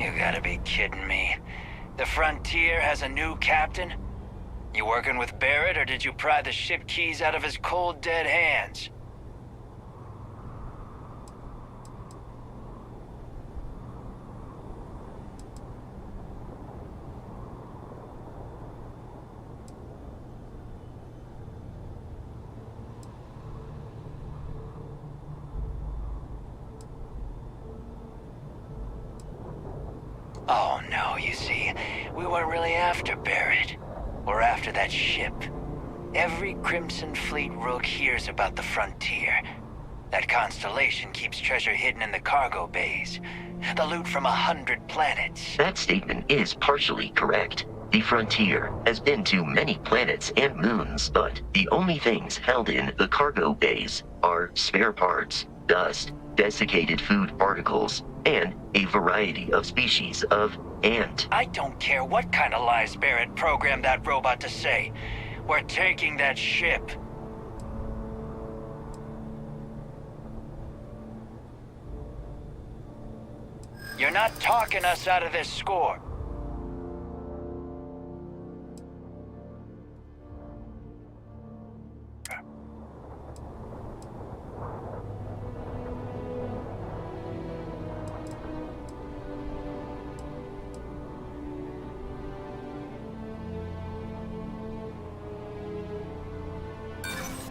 You gotta be kidding me. The Frontier has a new captain? You working with Barrett, or did you pry the ship keys out of his cold, dead hands? Oh no, you see, we weren't really after Barrett. We're after that ship. Every Crimson Fleet rook hears about the Frontier. That constellation keeps treasure hidden in the cargo bays. The loot from 100 planets. That statement is partially correct. The Frontier has been to many planets and moons, but the only things held in the cargo bays are spare parts, dust, desiccated food particles, and a variety of species of ant. I don't care what kind of lies Barrett programmed that robot to say. We're taking that ship. You're not talking us out of this score.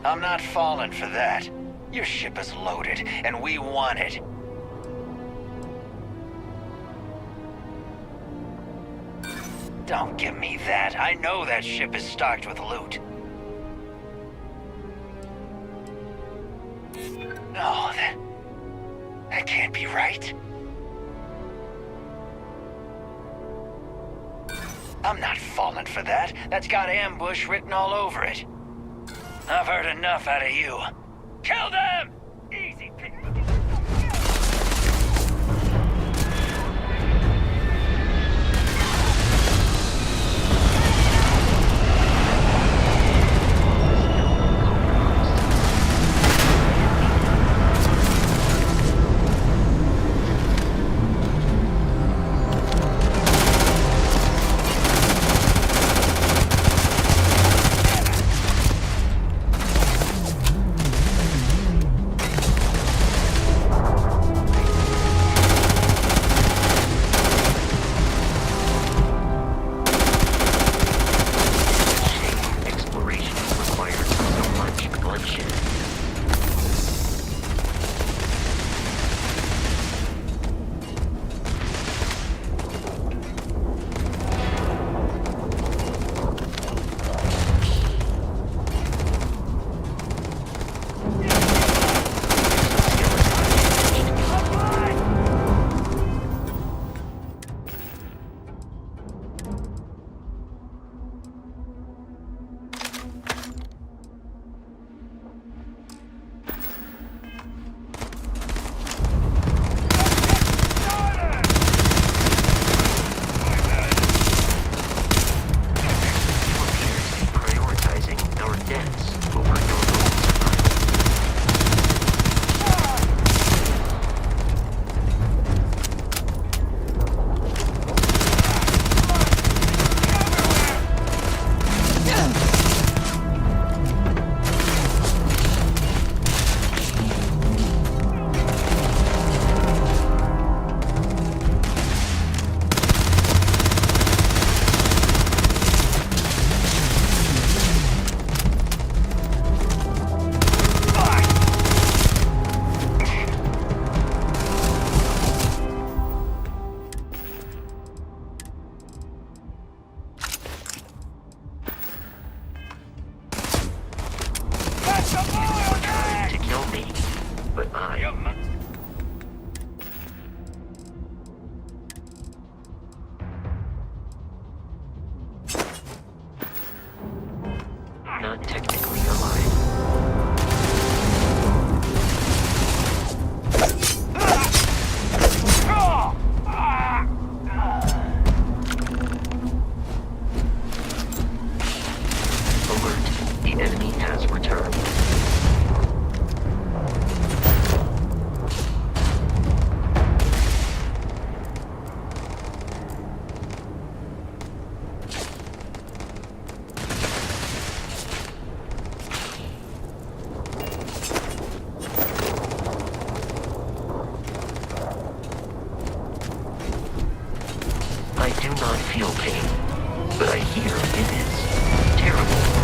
I'm not falling for that. Your ship is loaded, and we want it. Don't give me that. I know that ship is stocked with loot. No, that can't be right. I'm not falling for that. That's got ambush written all over it. I've heard enough out of you. Kill them! Easy pick. not feel pain, but I hear it is terrible.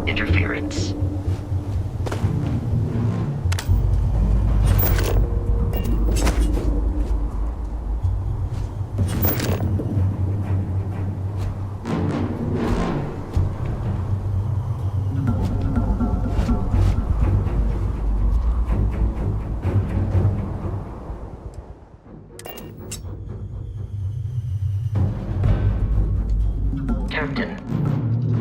Interference. Captain,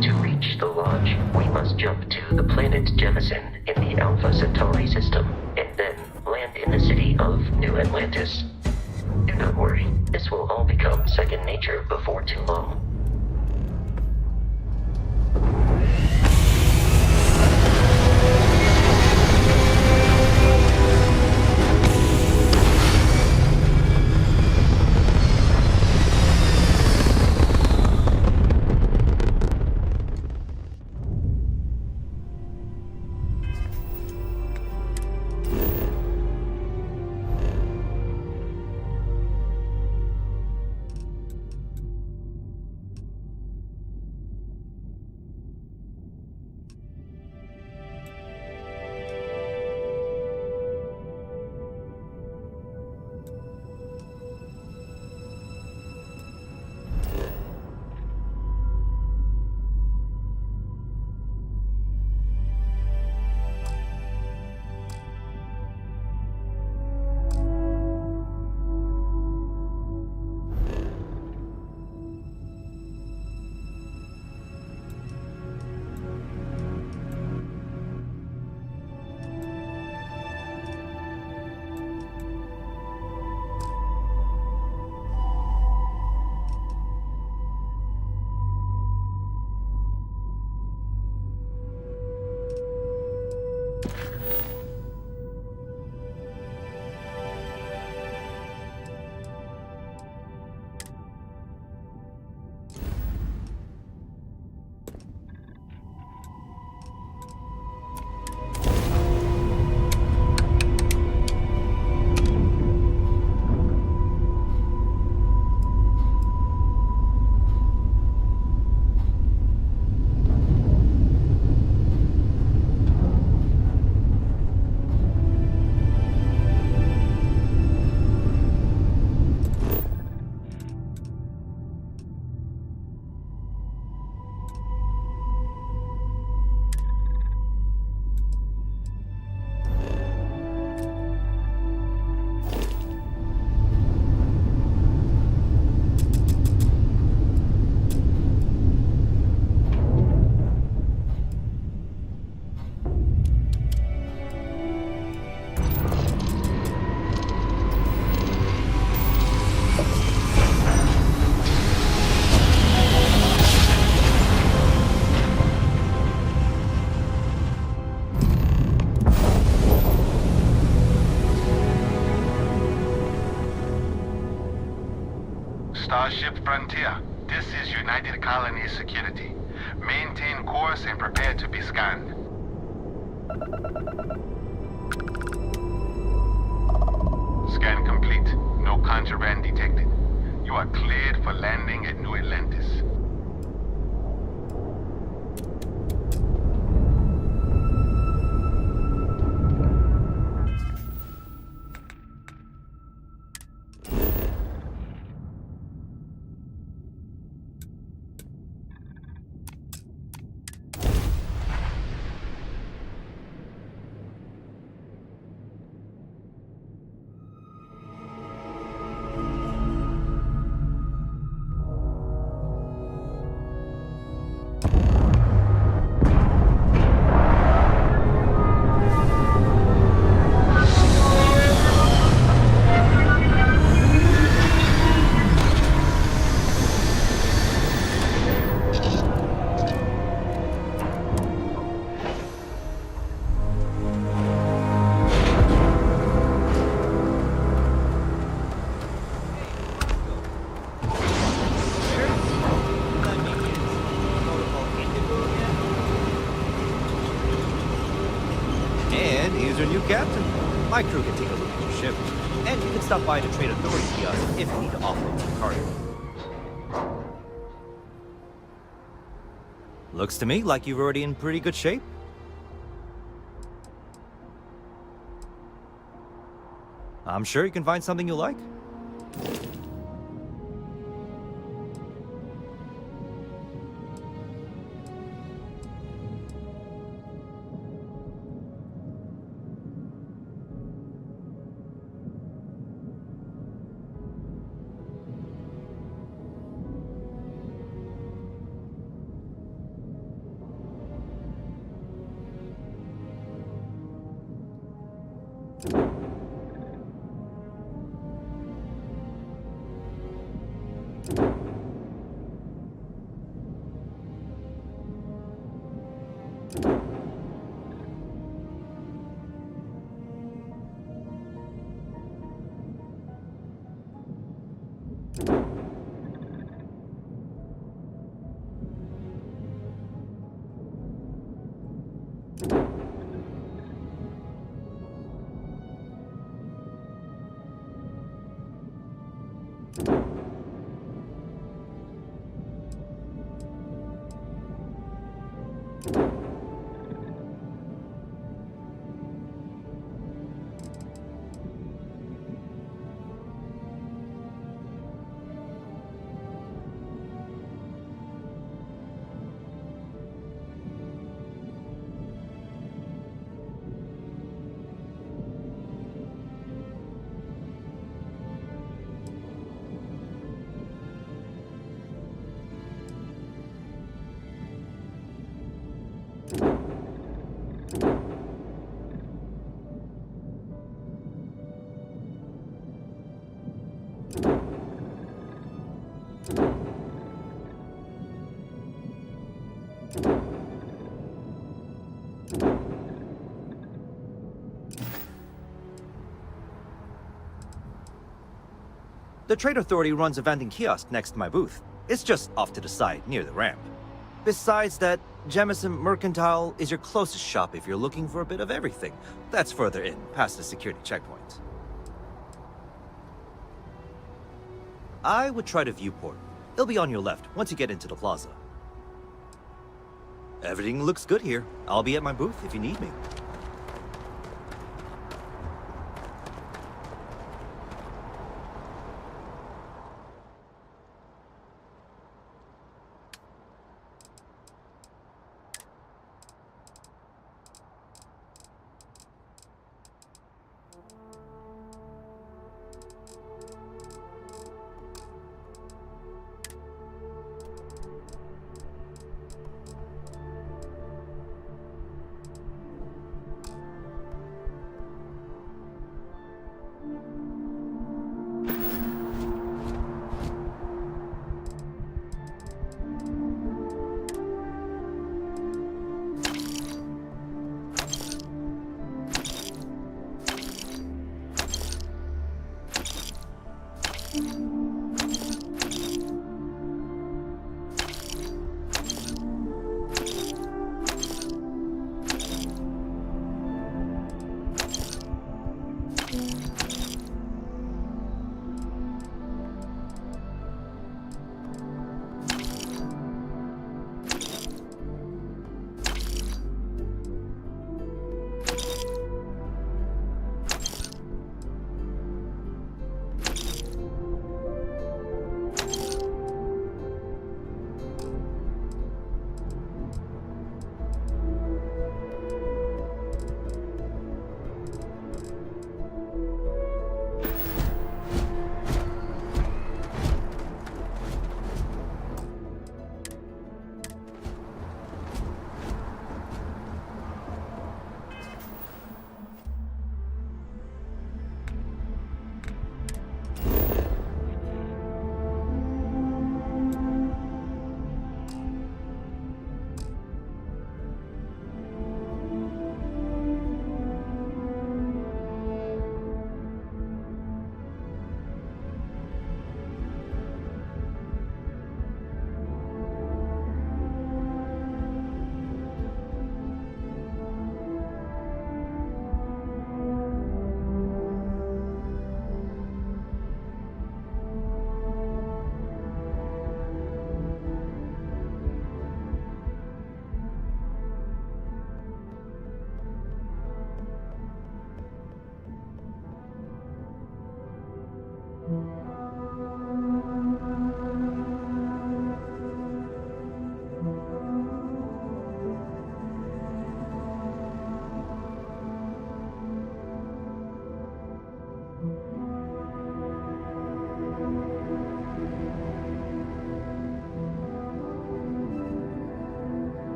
to reach the lodge, we must jump to the planet Jemison in the Alpha Centauri system, and then land in the city of New Atlantis. Do not worry, this will all become second nature before too long. Starship Frontier, This is United Colonies Security. Maintain course and prepare to be scanned. Scan complete. No contraband detected. You are cleared for landing at New Atlantis. And here's your new captain. My crew can take a look at your ship. And you can stop by the Trade Authority kiosk if you need to offload some cargo. Looks to me like you're already in pretty good shape. I'm sure you can find something you like. The Trade Authority runs a vending kiosk next to my booth. It's just off to the side, near the ramp. Besides that, Jemison Mercantile is your closest shop if you're looking for a bit of everything. That's further in, past the security checkpoint. I would try the viewport. It'll be on your left once you get into the plaza. Everything looks good here. I'll be at my booth if you need me.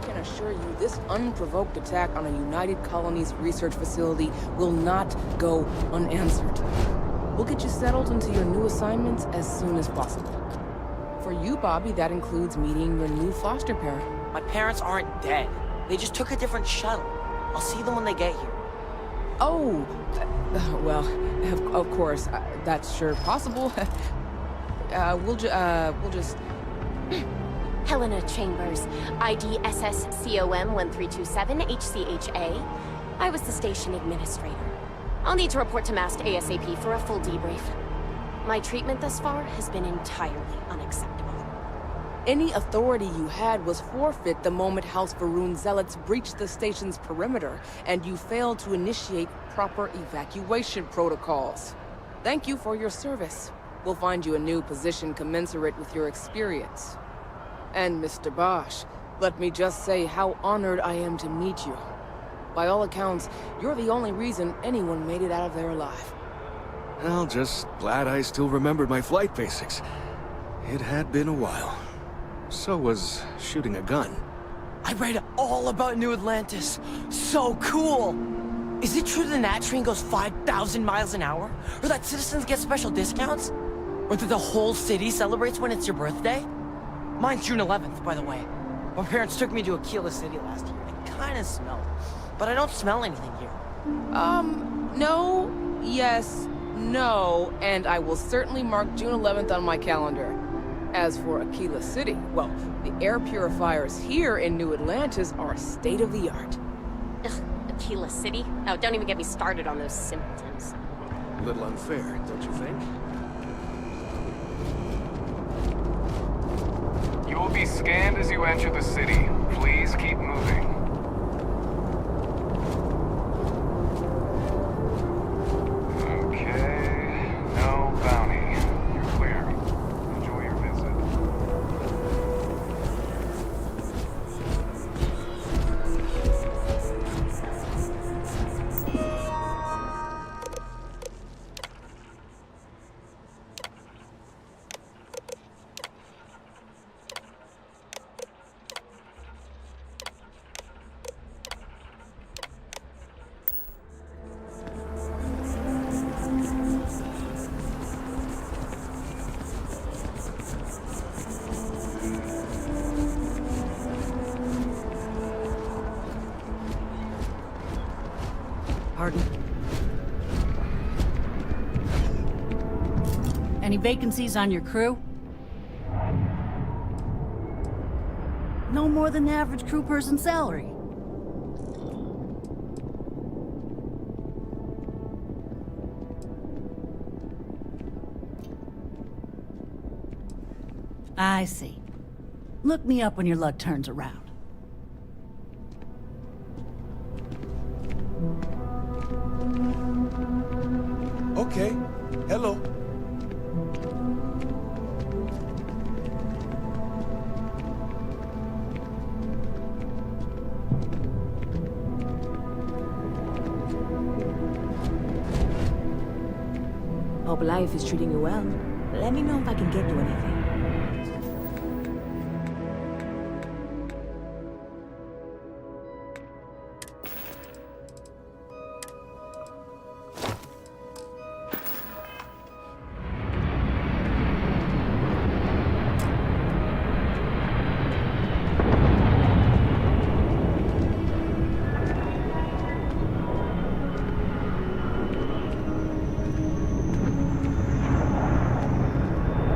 can assure you this unprovoked attack on a United Colonies research facility will not go unanswered. We'll get you settled into your new assignments as soon as possible. For you, Bobby, that includes meeting your new foster parent. My parents aren't dead. They just took a different shuttle. I'll see them when they get here. Oh, well, of course, that's sure possible. We'll just... Helena Chambers, ID SSCOM 1327 HCHA. I was the station administrator. I'll need to report to MAST ASAP for a full debrief. My treatment thus far has been entirely unacceptable. Any authority you had was forfeit the moment House Varun zealots breached the station's perimeter, and you failed to initiate proper evacuation protocols. Thank you for your service. We'll find you a new position commensurate with your experience. And Mr. Bosch, let me just say how honored I am to meet you. By all accounts, you're the only reason anyone made it out of there alive. Well, just glad I still remembered my flight basics. It had been a while. So was shooting a gun. I read all about New Atlantis. So cool! Is it true the Nat train goes 5,000 miles an hour? Or that citizens get special discounts? Or that the whole city celebrates when it's your birthday? Mine's June 11th, by the way. My parents took me to Aquila City last year. It kinda smelled. But I don't smell anything here. No, yes, no, and I will certainly mark June 11th on my calendar. As for Aquila City, well, the air purifiers here in New Atlantis are state-of-the-art. Ugh, Aquila City? Oh, don't even get me started on those simpletons. A little unfair, don't you think? You will be scanned as you enter the city. Please keep moving. Okay, no bounty. You're clear. Enjoy your visit. Pardon? Any vacancies on your crew? No more than the average crew person salary. I see. Look me up when your luck turns around. Okay. Hello. Hope life is treating you well. Let me know if I can get you anything.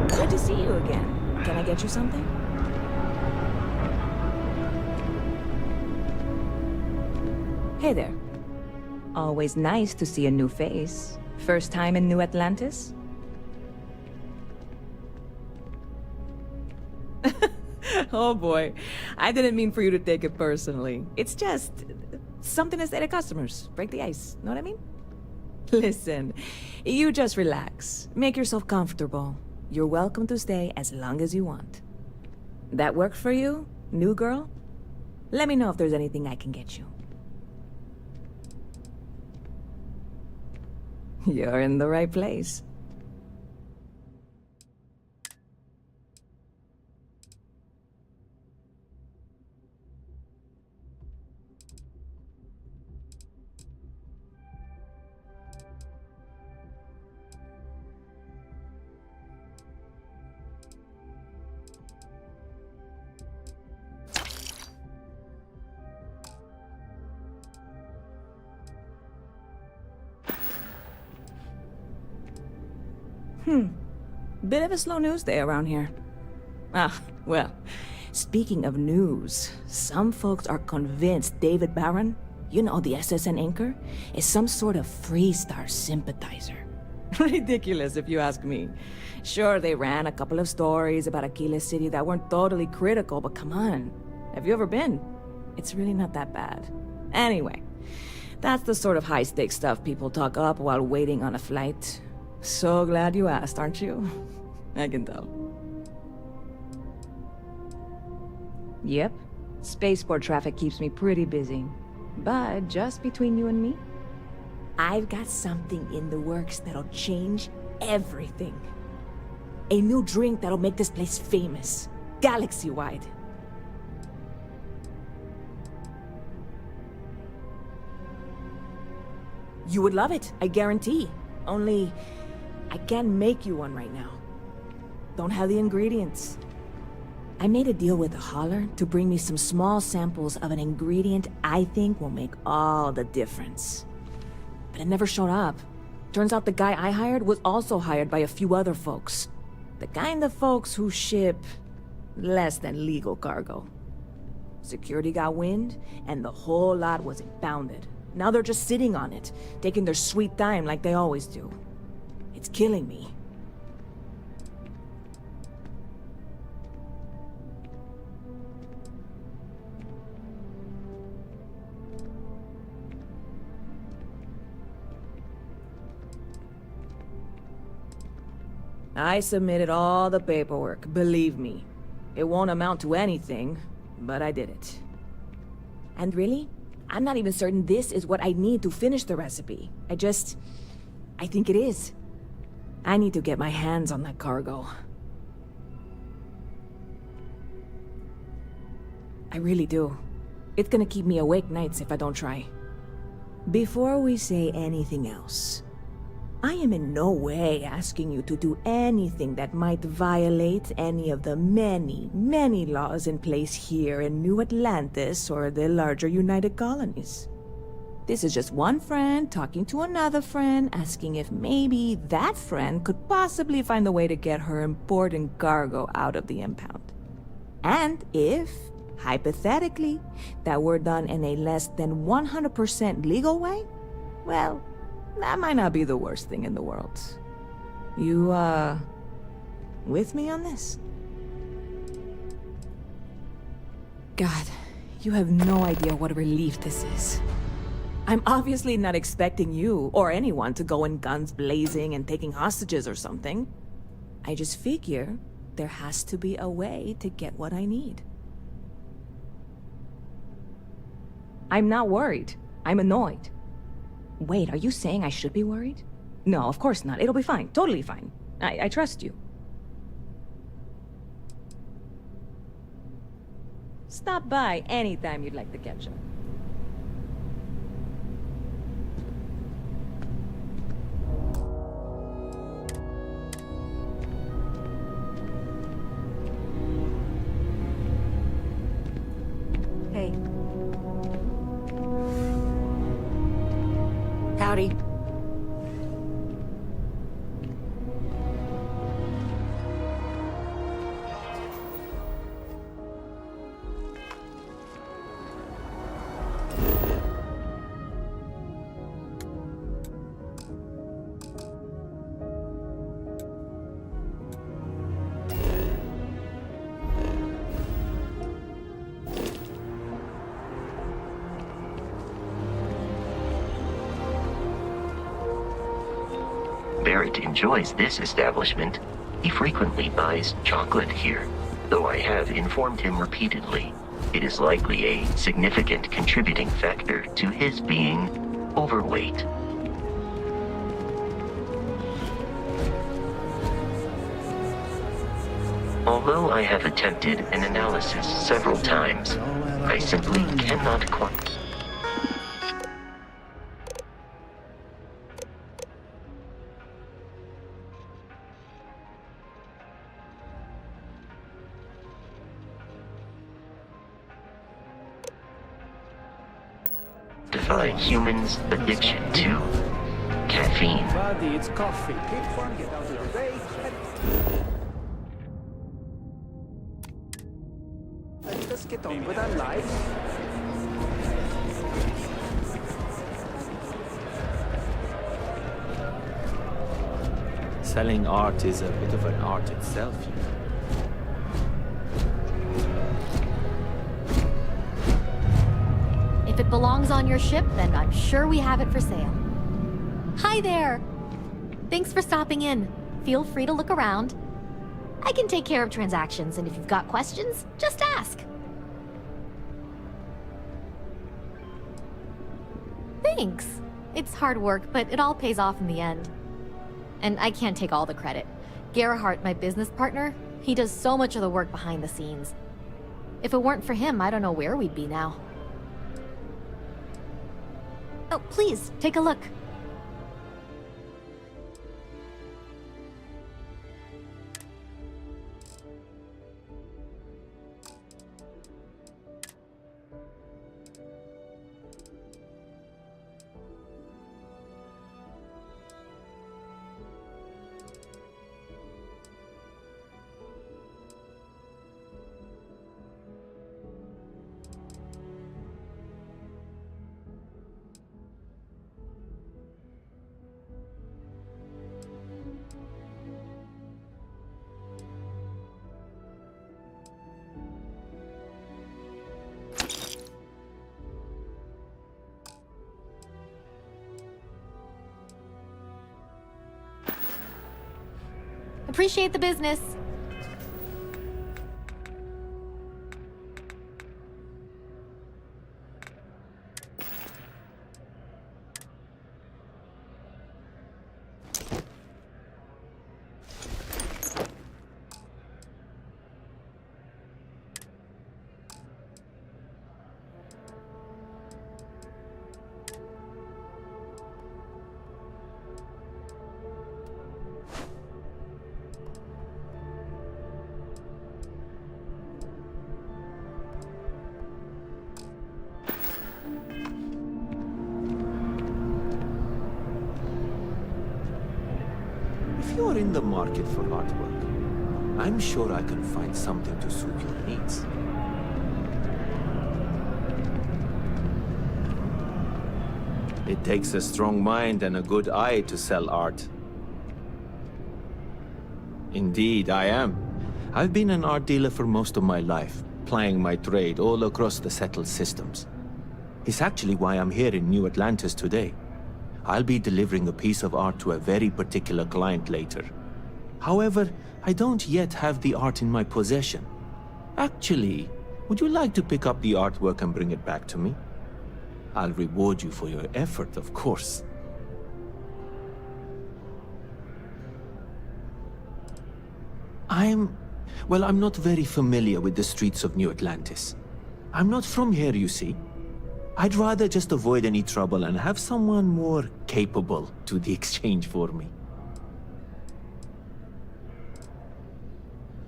Good to see you again. Can I get you something? Hey there. Always nice to see a new face. First time in New Atlantis? Oh boy. I didn't mean for you to take it personally. It's just something to say to customers. Break the ice. Know what I mean? Listen, you just relax. Make yourself comfortable. You're welcome to stay as long as you want. That work for you, new girl? Let me know if there's anything I can get you. You're in the right place. Bit of a slow news day around here. Ah, well, speaking of news, some folks are convinced David Barron, you know, the SSN anchor, is some sort of Freestar sympathizer. Ridiculous, if you ask me. Sure, they ran a couple of stories about Aquila City that weren't totally critical, but come on. Have you ever been? It's really not that bad. Anyway, that's the sort of high-stakes stuff people talk up while waiting on a flight. So glad you asked, aren't you? I can tell. Yep. Spaceport traffic keeps me pretty busy. But just between you and me, I've got something in the works that'll change everything. A new drink that'll make this place famous, galaxy-wide. You would love it, I guarantee. Only, I can't make you one right now. Don't have the ingredients. I made a deal with a hauler to bring me some small samples of an ingredient I think will make all the difference. But it never showed up. Turns out the guy I hired was also hired by a few other folks. The kind of folks who ship less than legal cargo. Security got wind, and the whole lot was impounded. Now they're just sitting on it, taking their sweet time like they always do. It's killing me. I submitted all the paperwork, believe me. It won't amount to anything, but I did it. And really, I'm not even certain this is what I need to finish the recipe. I think it is. I need to get my hands on that cargo. I really do. It's gonna keep me awake nights if I don't try. Before we say anything else, I am in no way asking you to do anything that might violate any of the many, many laws in place here in New Atlantis or the larger United Colonies. This is just one friend talking to another friend, asking if maybe that friend could possibly find a way to get her important cargo out of the impound. And if, hypothetically, that were done in a less than 100% legal way, well, that might not be the worst thing in the world. You, with me on this? God, you have no idea what a relief this is. I'm obviously not expecting you, or anyone, to go in guns blazing and taking hostages or something. I just figure there has to be a way to get what I need. I'm not worried. I'm annoyed. Wait, are you saying I should be worried? No, of course not. It'll be fine. Totally fine. I trust you. Stop by anytime you'd like to catch up. Hey. Howdy. Barrett enjoys this establishment. He frequently buys chocolate here, though I have informed him repeatedly it is likely a significant contributing factor to his being overweight. Although I have attempted an analysis several times, I simply cannot quantify humans' addiction to caffeine. Buddy, it's coffee. Keep fun, get out of the way. Let's get on with our lives. Selling art is a bit of an art itself, you know. If it belongs on your ship, then I'm sure we have it for sale. Hi there! Thanks for stopping in. Feel free to look around. I can take care of transactions, and if you've got questions, just ask. Thanks. It's hard work, but it all pays off in the end. And I can't take all the credit. Gerhardt, my business partner, he does so much of the work behind the scenes. If it weren't for him, I don't know where we'd be now. Oh, please, take a look. Appreciate the business. If you're in the market for artwork, I'm sure I can find something to suit your needs. It takes a strong mind and a good eye to sell art. Indeed, I am. I've been an art dealer for most of my life, plying my trade all across the settled systems. It's actually why I'm here in New Atlantis today. I'll be delivering a piece of art to a very particular client later. However, I don't yet have the art in my possession. Actually, would you like to pick up the artwork and bring it back to me? I'll reward you for your effort, of course. I'm not very familiar with the streets of New Atlantis. I'm not from here, you see. I'd rather just avoid any trouble and have someone more capable do the exchange for me.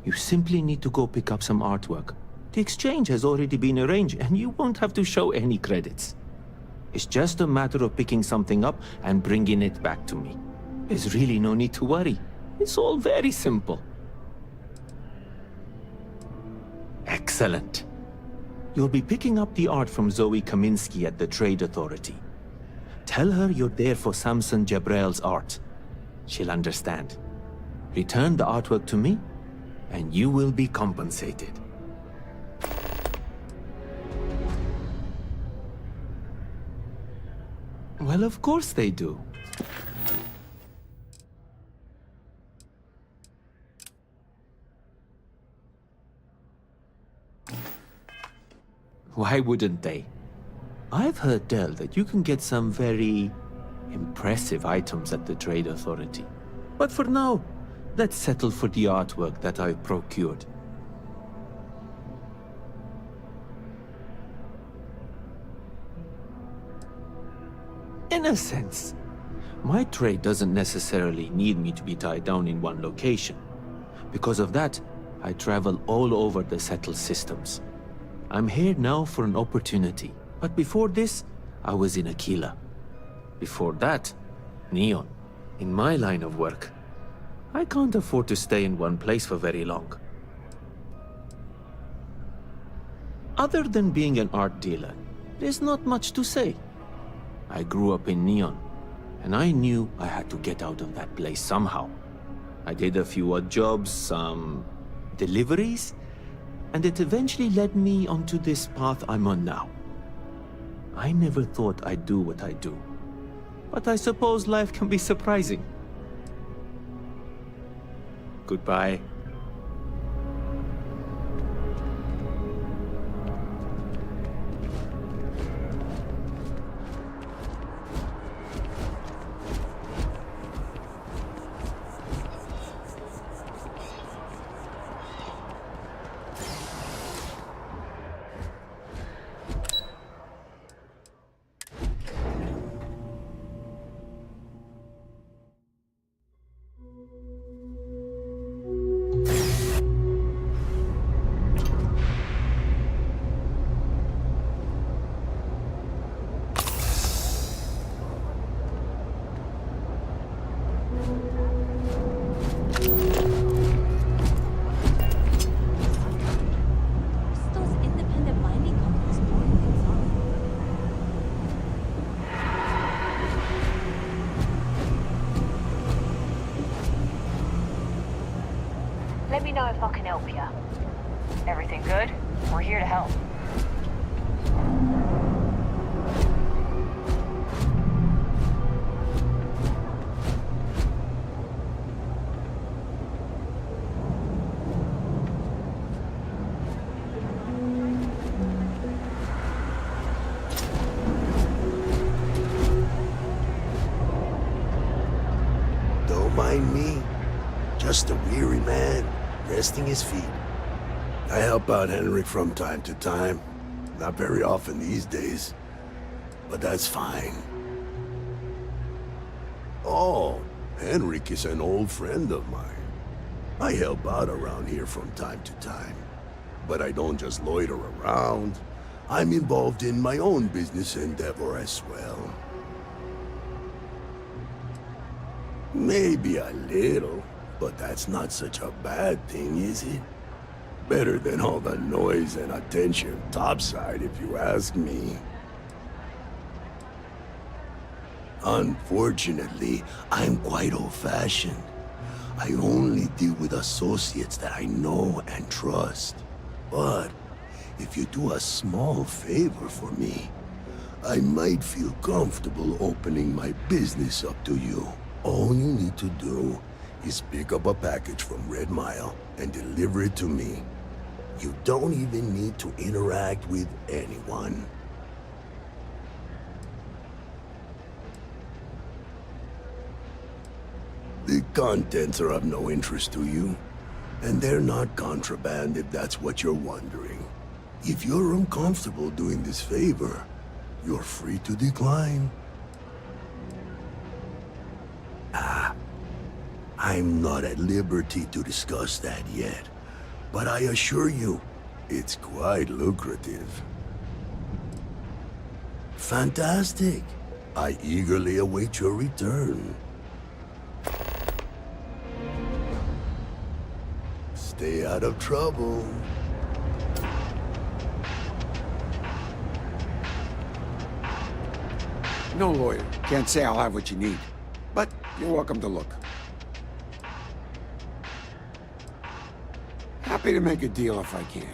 You simply need to go pick up some artwork. The exchange has already been arranged and you won't have to show any credits. It's just a matter of picking something up and bringing it back to me. There's really no need to worry. It's all very simple. Excellent. You'll be picking up the art from Zoe Kaminsky at the Trade Authority. Tell her you're there for Samson Jabrel's art. She'll understand. Return the artwork to me, and you will be compensated. Well, of course they do. Why wouldn't they? I've heard, Del, that you can get some very impressive items at the Trade Authority. But for now, let's settle for the artwork that I've procured. In a sense, my trade doesn't necessarily need me to be tied down in one location. Because of that, I travel all over the settled systems. I'm here now for an opportunity, but before this, I was in Aquila. Before that, Neon. In my line of work, I can't afford to stay in one place for very long. Other than being an art dealer, there's not much to say. I grew up in Neon, and I knew I had to get out of that place somehow. I did a few odd jobs, some deliveries, and it eventually led me onto this path I'm on now. I never thought I'd do what I do, but I suppose life can be surprising. Goodbye. Let me know if I can help you. Everything good? We're here to help. Don't mind me. Just a weary man, resting his feet. I help out Henrik from time to time. Not very often these days. But that's fine. Oh, Henrik is an old friend of mine. I help out around here from time to time. But I don't just loiter around. I'm involved in my own business endeavor as well. Maybe a little. But that's not such a bad thing, is it? Better than all the noise and attention topside, if you ask me. Unfortunately, I'm quite old-fashioned. I only deal with associates that I know and trust. But if you do a small favor for me, I might feel comfortable opening my business up to you. All you need to do is pick up a package from Red Mile and deliver it to me. You don't even need to interact with anyone. The contents are of no interest to you, and they're not contraband if that's what you're wondering. If you're uncomfortable doing this favor, you're free to decline. I'm not at liberty to discuss that yet, but I assure you, it's quite lucrative. Fantastic. I eagerly await your return. Stay out of trouble. No lawyer. Can't say I'll have what you need. But you're welcome to look. Happy to make a deal if I can.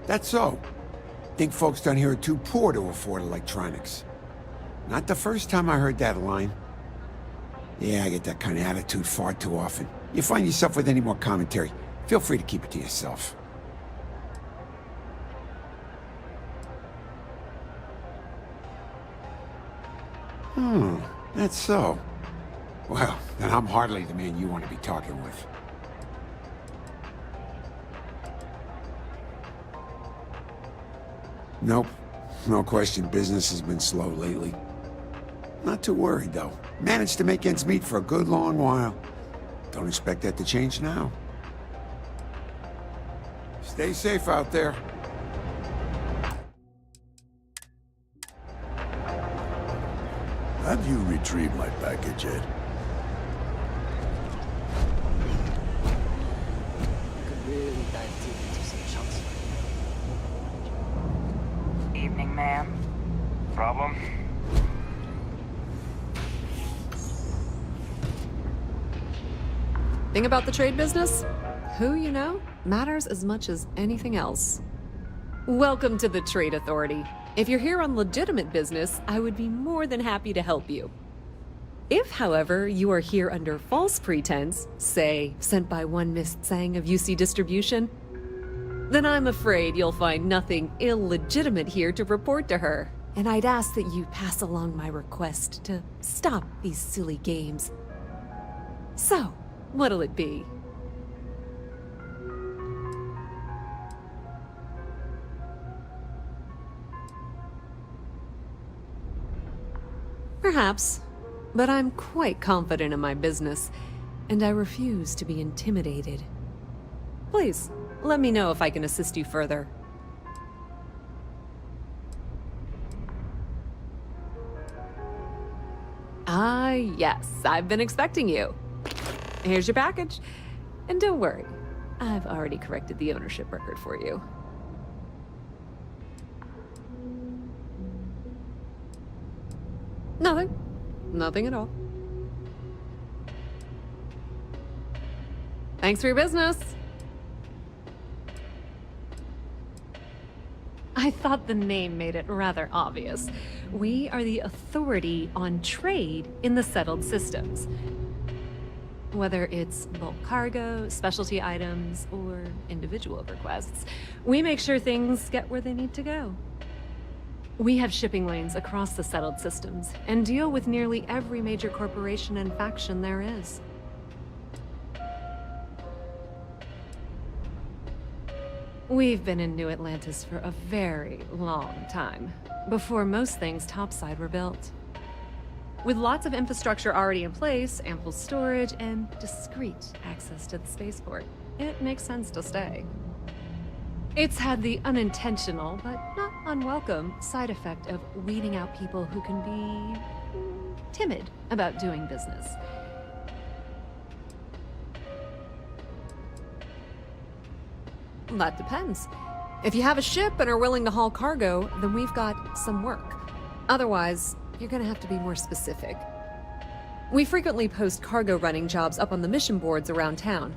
That's so. Think folks down here are too poor to afford electronics. Not the first time I heard that line. Yeah, I get that kind of attitude far too often. You find yourself with any more commentary, feel free to keep it to yourself. That's so. Well, then I'm hardly the man you want to be talking with. Nope. No question, business has been slow lately. Not too worried, though. Managed to make ends meet for a good long while. Don't expect that to change now. Stay safe out there. Have you retrieved my package yet? Evening, ma'am. Problem? Thing about the trade business? Who you know matters as much as anything else. Welcome to the Trade Authority. If you're here on legitimate business, I would be more than happy to help you. If, however, you are here under false pretense, say, sent by one Miss Tsang of UC Distribution, then I'm afraid you'll find nothing illegitimate here to report to her. And I'd ask that you pass along my request to stop these silly games. So, what'll it be? Perhaps, but I'm quite confident in my business, and I refuse to be intimidated. Please, let me know if I can assist you further. Ah, yes, I've been expecting you. Here's your package. And don't worry, I've already corrected the ownership record for you. Nothing. Nothing at all. Thanks for your business. I thought the name made it rather obvious. We are the authority on trade in the settled systems. Whether it's bulk cargo, specialty items, or individual requests, we make sure things get where they need to go. We have shipping lanes across the settled systems and deal with nearly every major corporation and faction there is. We've been in New Atlantis for a very long time, before most things topside were built. With lots of infrastructure already in place, ample storage, and discreet access to the spaceport, it makes sense to stay. It's had the unintentional, but not unwelcome, side effect of weeding out people who can be timid about doing business. That depends. If you have a ship and are willing to haul cargo, then we've got some work. Otherwise, you're gonna have to be more specific. We frequently post cargo running jobs up on the mission boards around town.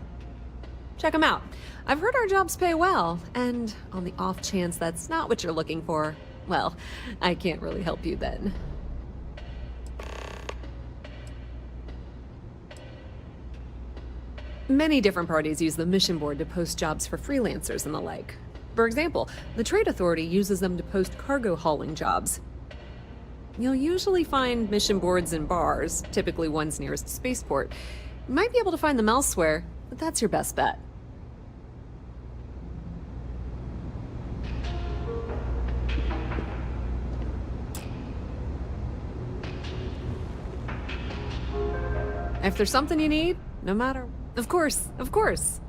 Check them out. I've heard our jobs pay well, and on the off chance that's not what you're looking for, well, I can't really help you then. Many different parties use the mission board to post jobs for freelancers and the like. For example, the Trade Authority uses them to post cargo hauling jobs. You'll usually find mission boards in bars, typically ones nearest spaceport. You might be able to find them elsewhere, but that's your best bet. If there's something you need, no matter... Of course, of course.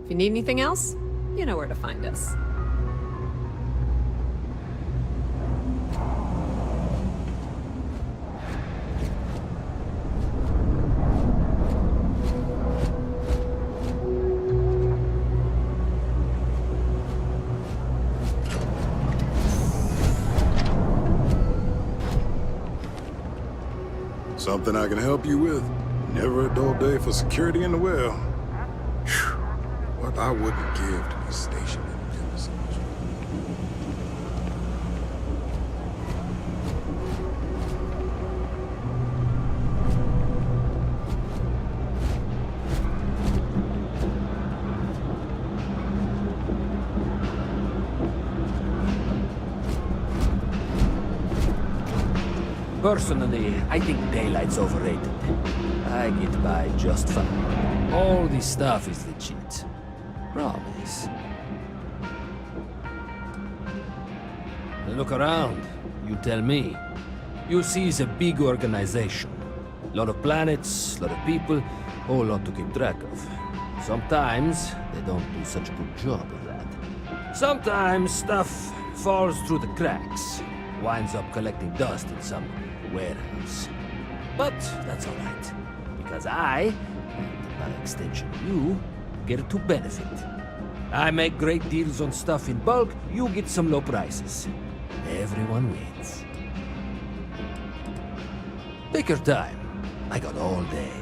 If you need anything else, you know where to find us. Something I can help you with. Never a dull day for security in the well. Whew. What I wouldn't give to be stationed in Genesis. Personally, I think daylight's overrated. I get by just fine. All this stuff is legit. Promise. Look around. You tell me. You see it's a big organization. A lot of planets, a lot of people, whole lot to keep track of. Sometimes they don't do such a good job of that. Sometimes stuff falls through the cracks, winds up collecting dust in some warehouse. But that's alright, because I, and by extension you, get to benefit. I make great deals on stuff in bulk, you get some low prices. Everyone wins. Take your time. I got all day.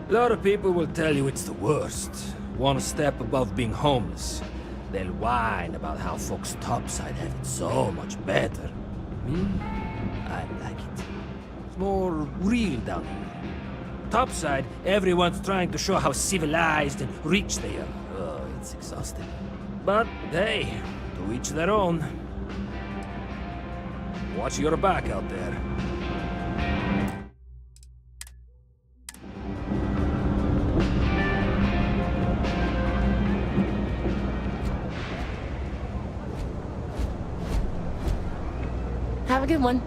A lot of people will tell you it's the worst. One step above being homeless. They'll whine about how folks topside have it so much better. Me? I like it. more real down here. Topside, everyone's trying to show how civilized and rich they are. Oh, it's exhausting. But hey, to each their own. Watch your back out there. Have a good one.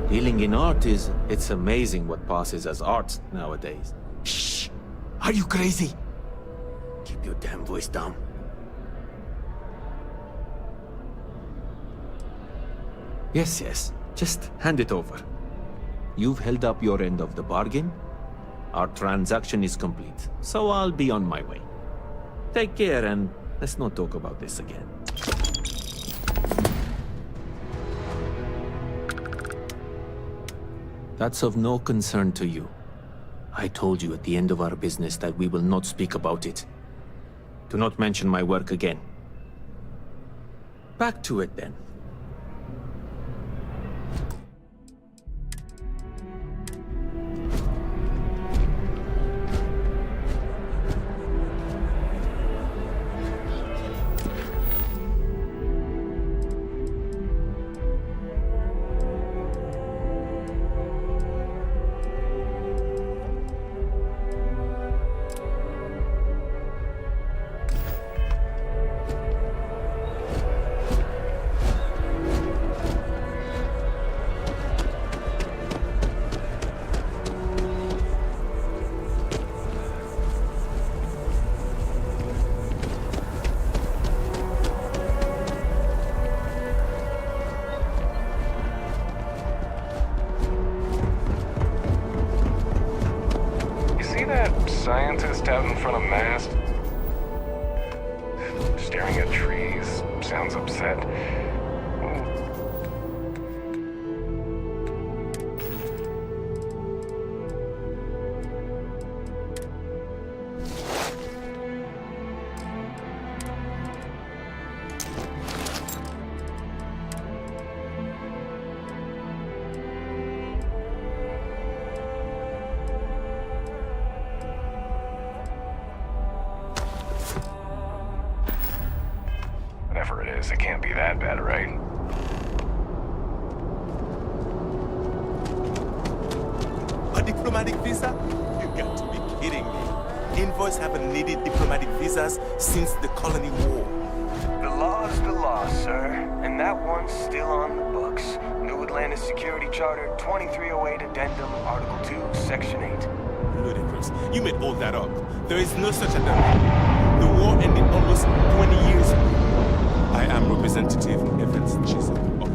Dealing in art it's amazing what passes as art nowadays. Shh! Are you crazy? Keep your damn voice down. Yes. Just hand it over. You've held up your end of the bargain. Our transaction is complete, so I'll be on my way. Take care and let's not talk about this again. That's of no concern to you. I told you at the end of our business that we will not speak about it. Do not mention my work again. Back to it then. Scientist out in front of mast. Staring at trees. Sounds upset. Whatever it is, it can't be that bad, right? A diplomatic visa? You got to be kidding me. Envoys haven't needed diplomatic visas since the colony war. The law's the law, sir. And that one's still on the books. New Atlantis Security Charter 2308 Addendum, Article 2, Section 8. Ludicrous. You made all that up. There is no such addendum. The war ended almost 20 years ago. I am Representative Evans Chisholm of